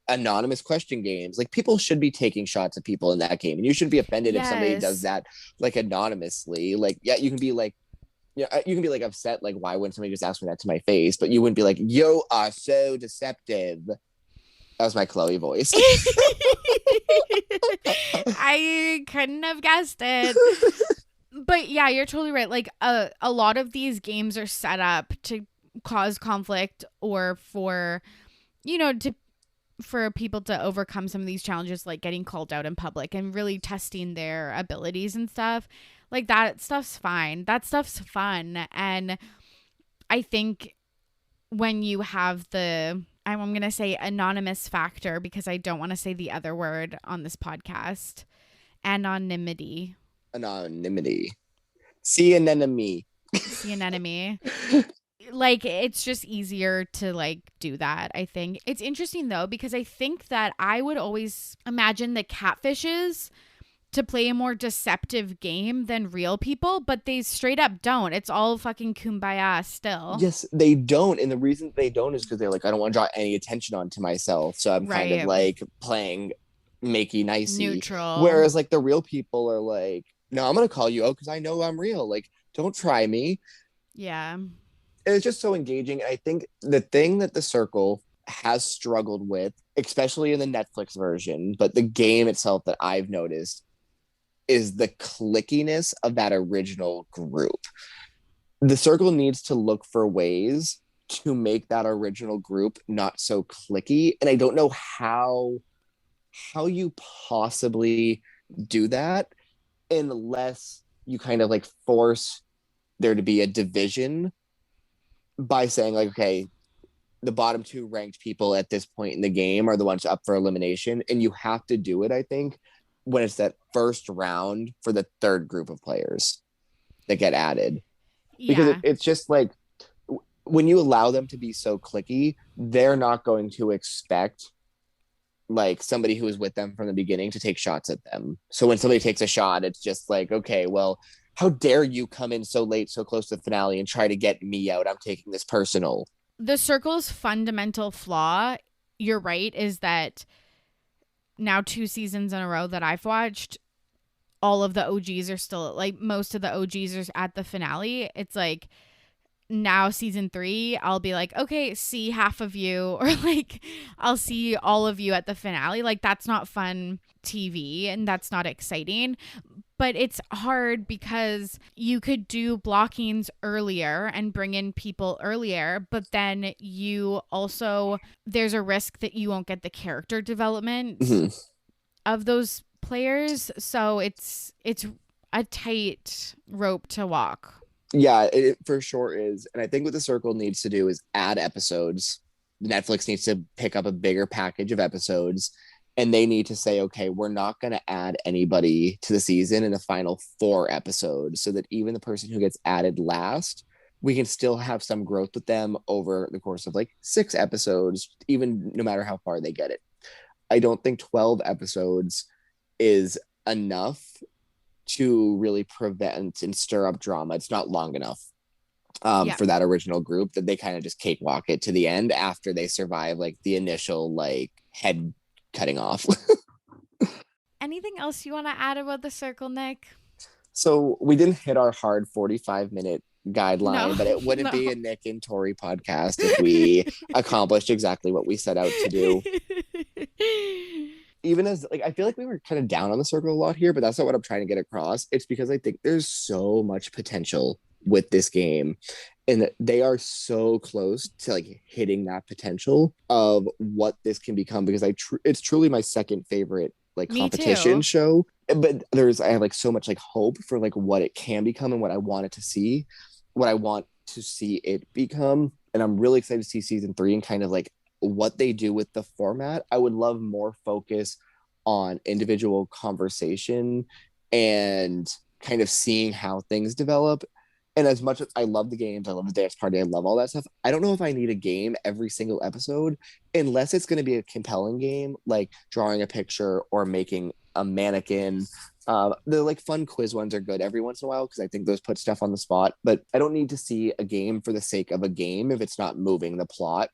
anonymous question games. Like people should be taking shots at people in that game and you should be offended if somebody does that like anonymously. Like yeah, you can be like, yeah, you can be like upset like why wouldn't somebody just ask me that to my face, but you wouldn't be like, you are so deceptive. That was my Chloe voice. I couldn't have guessed it. But yeah, you're totally right. Like a lot of these games are set up to cause conflict or for, you know, for people to overcome some of these challenges, like getting called out in public and really testing their abilities and stuff. Like that stuff's fine. That stuff's fun. And I think when you have I'm going to say anonymous factor because I don't want to say the other word on this podcast. Anonymity. See an enemy. Like it's just easier to like do that. I think it's interesting though, because I think that I would always imagine the catfishes to play a more deceptive game than real people, but they straight up don't. It's all fucking kumbaya still. Yes, they don't. And the reason they don't is because they're like, I don't want to draw any attention onto myself. So I'm kind of like playing makey nicey. Neutral. Whereas like the real people are like, no, I'm going to call you out because I know I'm real. Like, don't try me. Yeah. And it's just so engaging. I think the thing that the circle has struggled with, especially in the Netflix version, but the game itself that I've noticed is the clickiness of that original group. The circle needs to look for ways to make that original group not so clicky. And I don't know how you possibly do that unless you kind of like force there to be a division by saying like, okay, the bottom two ranked people at this point in the game are the ones up for elimination. And you have to do it, I think, when it's that first round for the third group of players that get added. Because it's just like when you allow them to be so clicky, they're not going to expect like somebody who was with them from the beginning to take shots at them. So when somebody takes a shot, it's just like, okay, well, how dare you come in so late, so close to the finale and try to get me out? I'm taking this personal. The circle's fundamental flaw, you're right, is that now 2 seasons in a row that I've watched, all of the OGs are still, like most of the OGs are at the finale. It's like now season 3, I'll be like, okay, see half of you, or like I'll see all of you at the finale. Like that's not fun TV and that's not exciting. But it's hard because you could do blockings earlier and bring in people earlier, but then you also, there's a risk that you won't get the character development of those players. So it's a tight rope to walk. Yeah, it for sure is. And I think what the circle needs to do is add episodes. Netflix needs to pick up a bigger package of episodes. And they need to say, okay, we're not going to add anybody to the season in the final 4 episodes so that even the person who gets added last, we can still have some growth with them over the course of like 6 episodes, even no matter how far they get it. I don't think 12 episodes is enough to really prevent and stir up drama. It's not long enough for that original group that they kind of just cakewalk it to the end after they survive like the initial like head cutting off. Anything else you want to add about the circle, Nick? So we didn't hit our hard 45-minute guideline, but it wouldn't be a Nick and Torry podcast if we accomplished exactly what we set out to do. Even as like I feel like we were kind of down on the circle a lot here, but that's not what I'm trying to get across. It's because I think there's so much potential with this game, and they are so close to like hitting that potential of what this can become. Because it's truly my second favorite like competition show. But I have like so much like hope for like what it can become and what I want to see it become. And I'm really excited to see season 3 and kind of like what they do with the format. I would love more focus on individual conversation and kind of seeing how things develop. And as much as I love the games, I love the dance party, I love all that stuff, I don't know if I need a game every single episode unless it's going to be a compelling game, like drawing a picture or making a mannequin. The like fun quiz ones are good every once in a while because I think those put stuff on the spot, but I don't need to see a game for the sake of a game if it's not moving the plot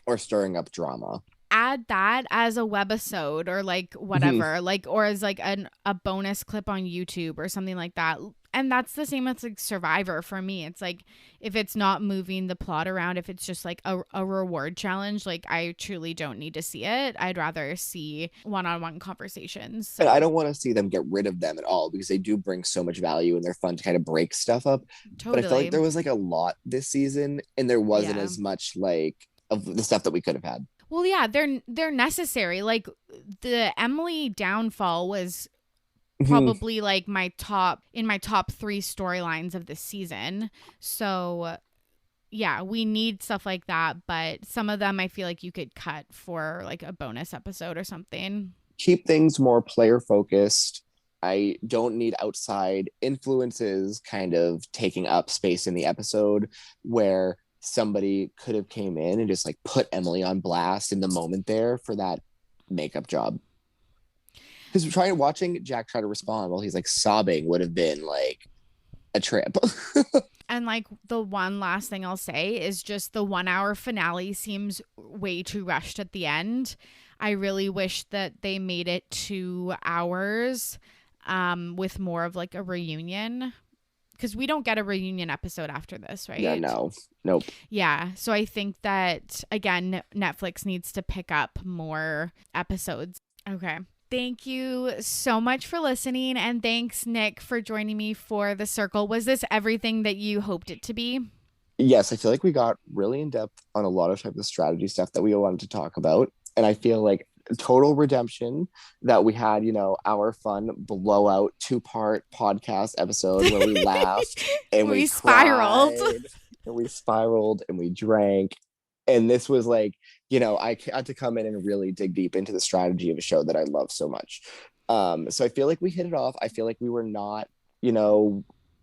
or stirring up drama. Add that as a webisode or like whatever, like, or as like a bonus clip on YouTube or something like that. And that's the same as like Survivor for me. It's like if it's not moving the plot around, if it's just like a reward challenge, like I truly don't need to see it. I'd rather see one-on-one conversations. So. And I don't want to see them get rid of them at all because they do bring so much value and they're fun to kind of break stuff up. Totally. But I feel like there was like a lot this season and there wasn't as much like of the stuff that we could have had. Well, yeah, they're necessary. Like the Emily downfall was probably like my top 3 storylines of this season. So yeah, we need stuff like that, but some of them I feel like you could cut for like a bonus episode or something. Keep things more player focused. I don't need outside influences kind of taking up space in the episode where somebody could have came in and just like put Emily on blast in the moment there for that makeup job. Because watching Jack try to respond while he's like sobbing would have been like a trip. And like the one last thing I'll say is just the 1-hour finale seems way too rushed at the end. I really wish that they made it 2 hours with more of like a reunion. Because we don't get a reunion episode after this, right? Yeah, nope. Yeah, so I think that, again, Netflix needs to pick up more episodes. Okay. Thank you so much for listening. And thanks, Nick, for joining me for The Circle. Was this everything that you hoped it to be? Yes, I feel like we got really in depth on a lot of type of strategy stuff that we wanted to talk about. And I feel like total redemption that we had, our fun blowout 2-part podcast episode where we laughed and we spiraled. Cried, and we spiraled and we drank. And this was like, I had to come in and really dig deep into the strategy of a show that I love so much. So I feel like we hit it off. I feel like we were not,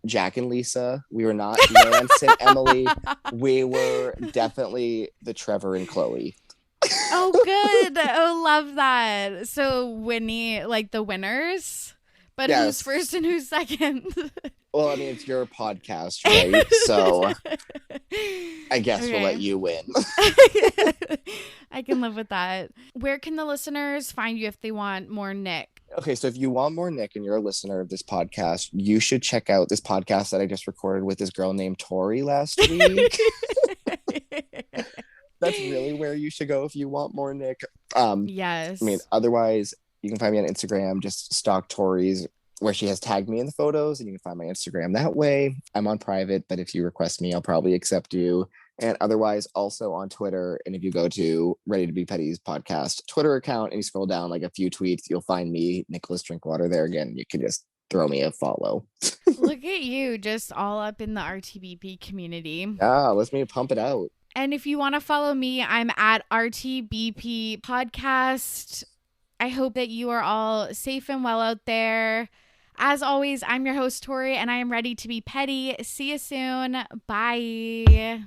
Jack and Lisa. We were not Lance and Emily. We were definitely the Trevor and Chloe. Oh, good. Oh, love that. So Winnie, like the winners, but yes. Who's first and who's second? Well, I mean, it's your podcast, right? So I guess we'll let you win. I can live with that. Where can the listeners find you if they want more Nick? Okay, so if you want more Nick and you're a listener of this podcast, you should check out this podcast that I just recorded with this girl named Torry last week. That's really where you should go if you want more Nick. Yes. I mean, otherwise, you can find me on Instagram, just stalk Torry's, where she has tagged me in the photos, and you can find my Instagram that way. I'm on private, but if you request me, I'll probably accept you. And otherwise, also on Twitter. And if you go to Ready to Be Petty's podcast Twitter account and you scroll down like a few tweets, you'll find me, Nicholas Drinkwater, there again. You can just throw me a follow. Look at you, just all up in the RTBP community. Yeah, let's me pump it out. And if you want to follow me, I'm at RTBP Podcast. I hope that you are all safe and well out there. As always, I'm your host, Torry, and I am ready to be petty. See you soon. Bye.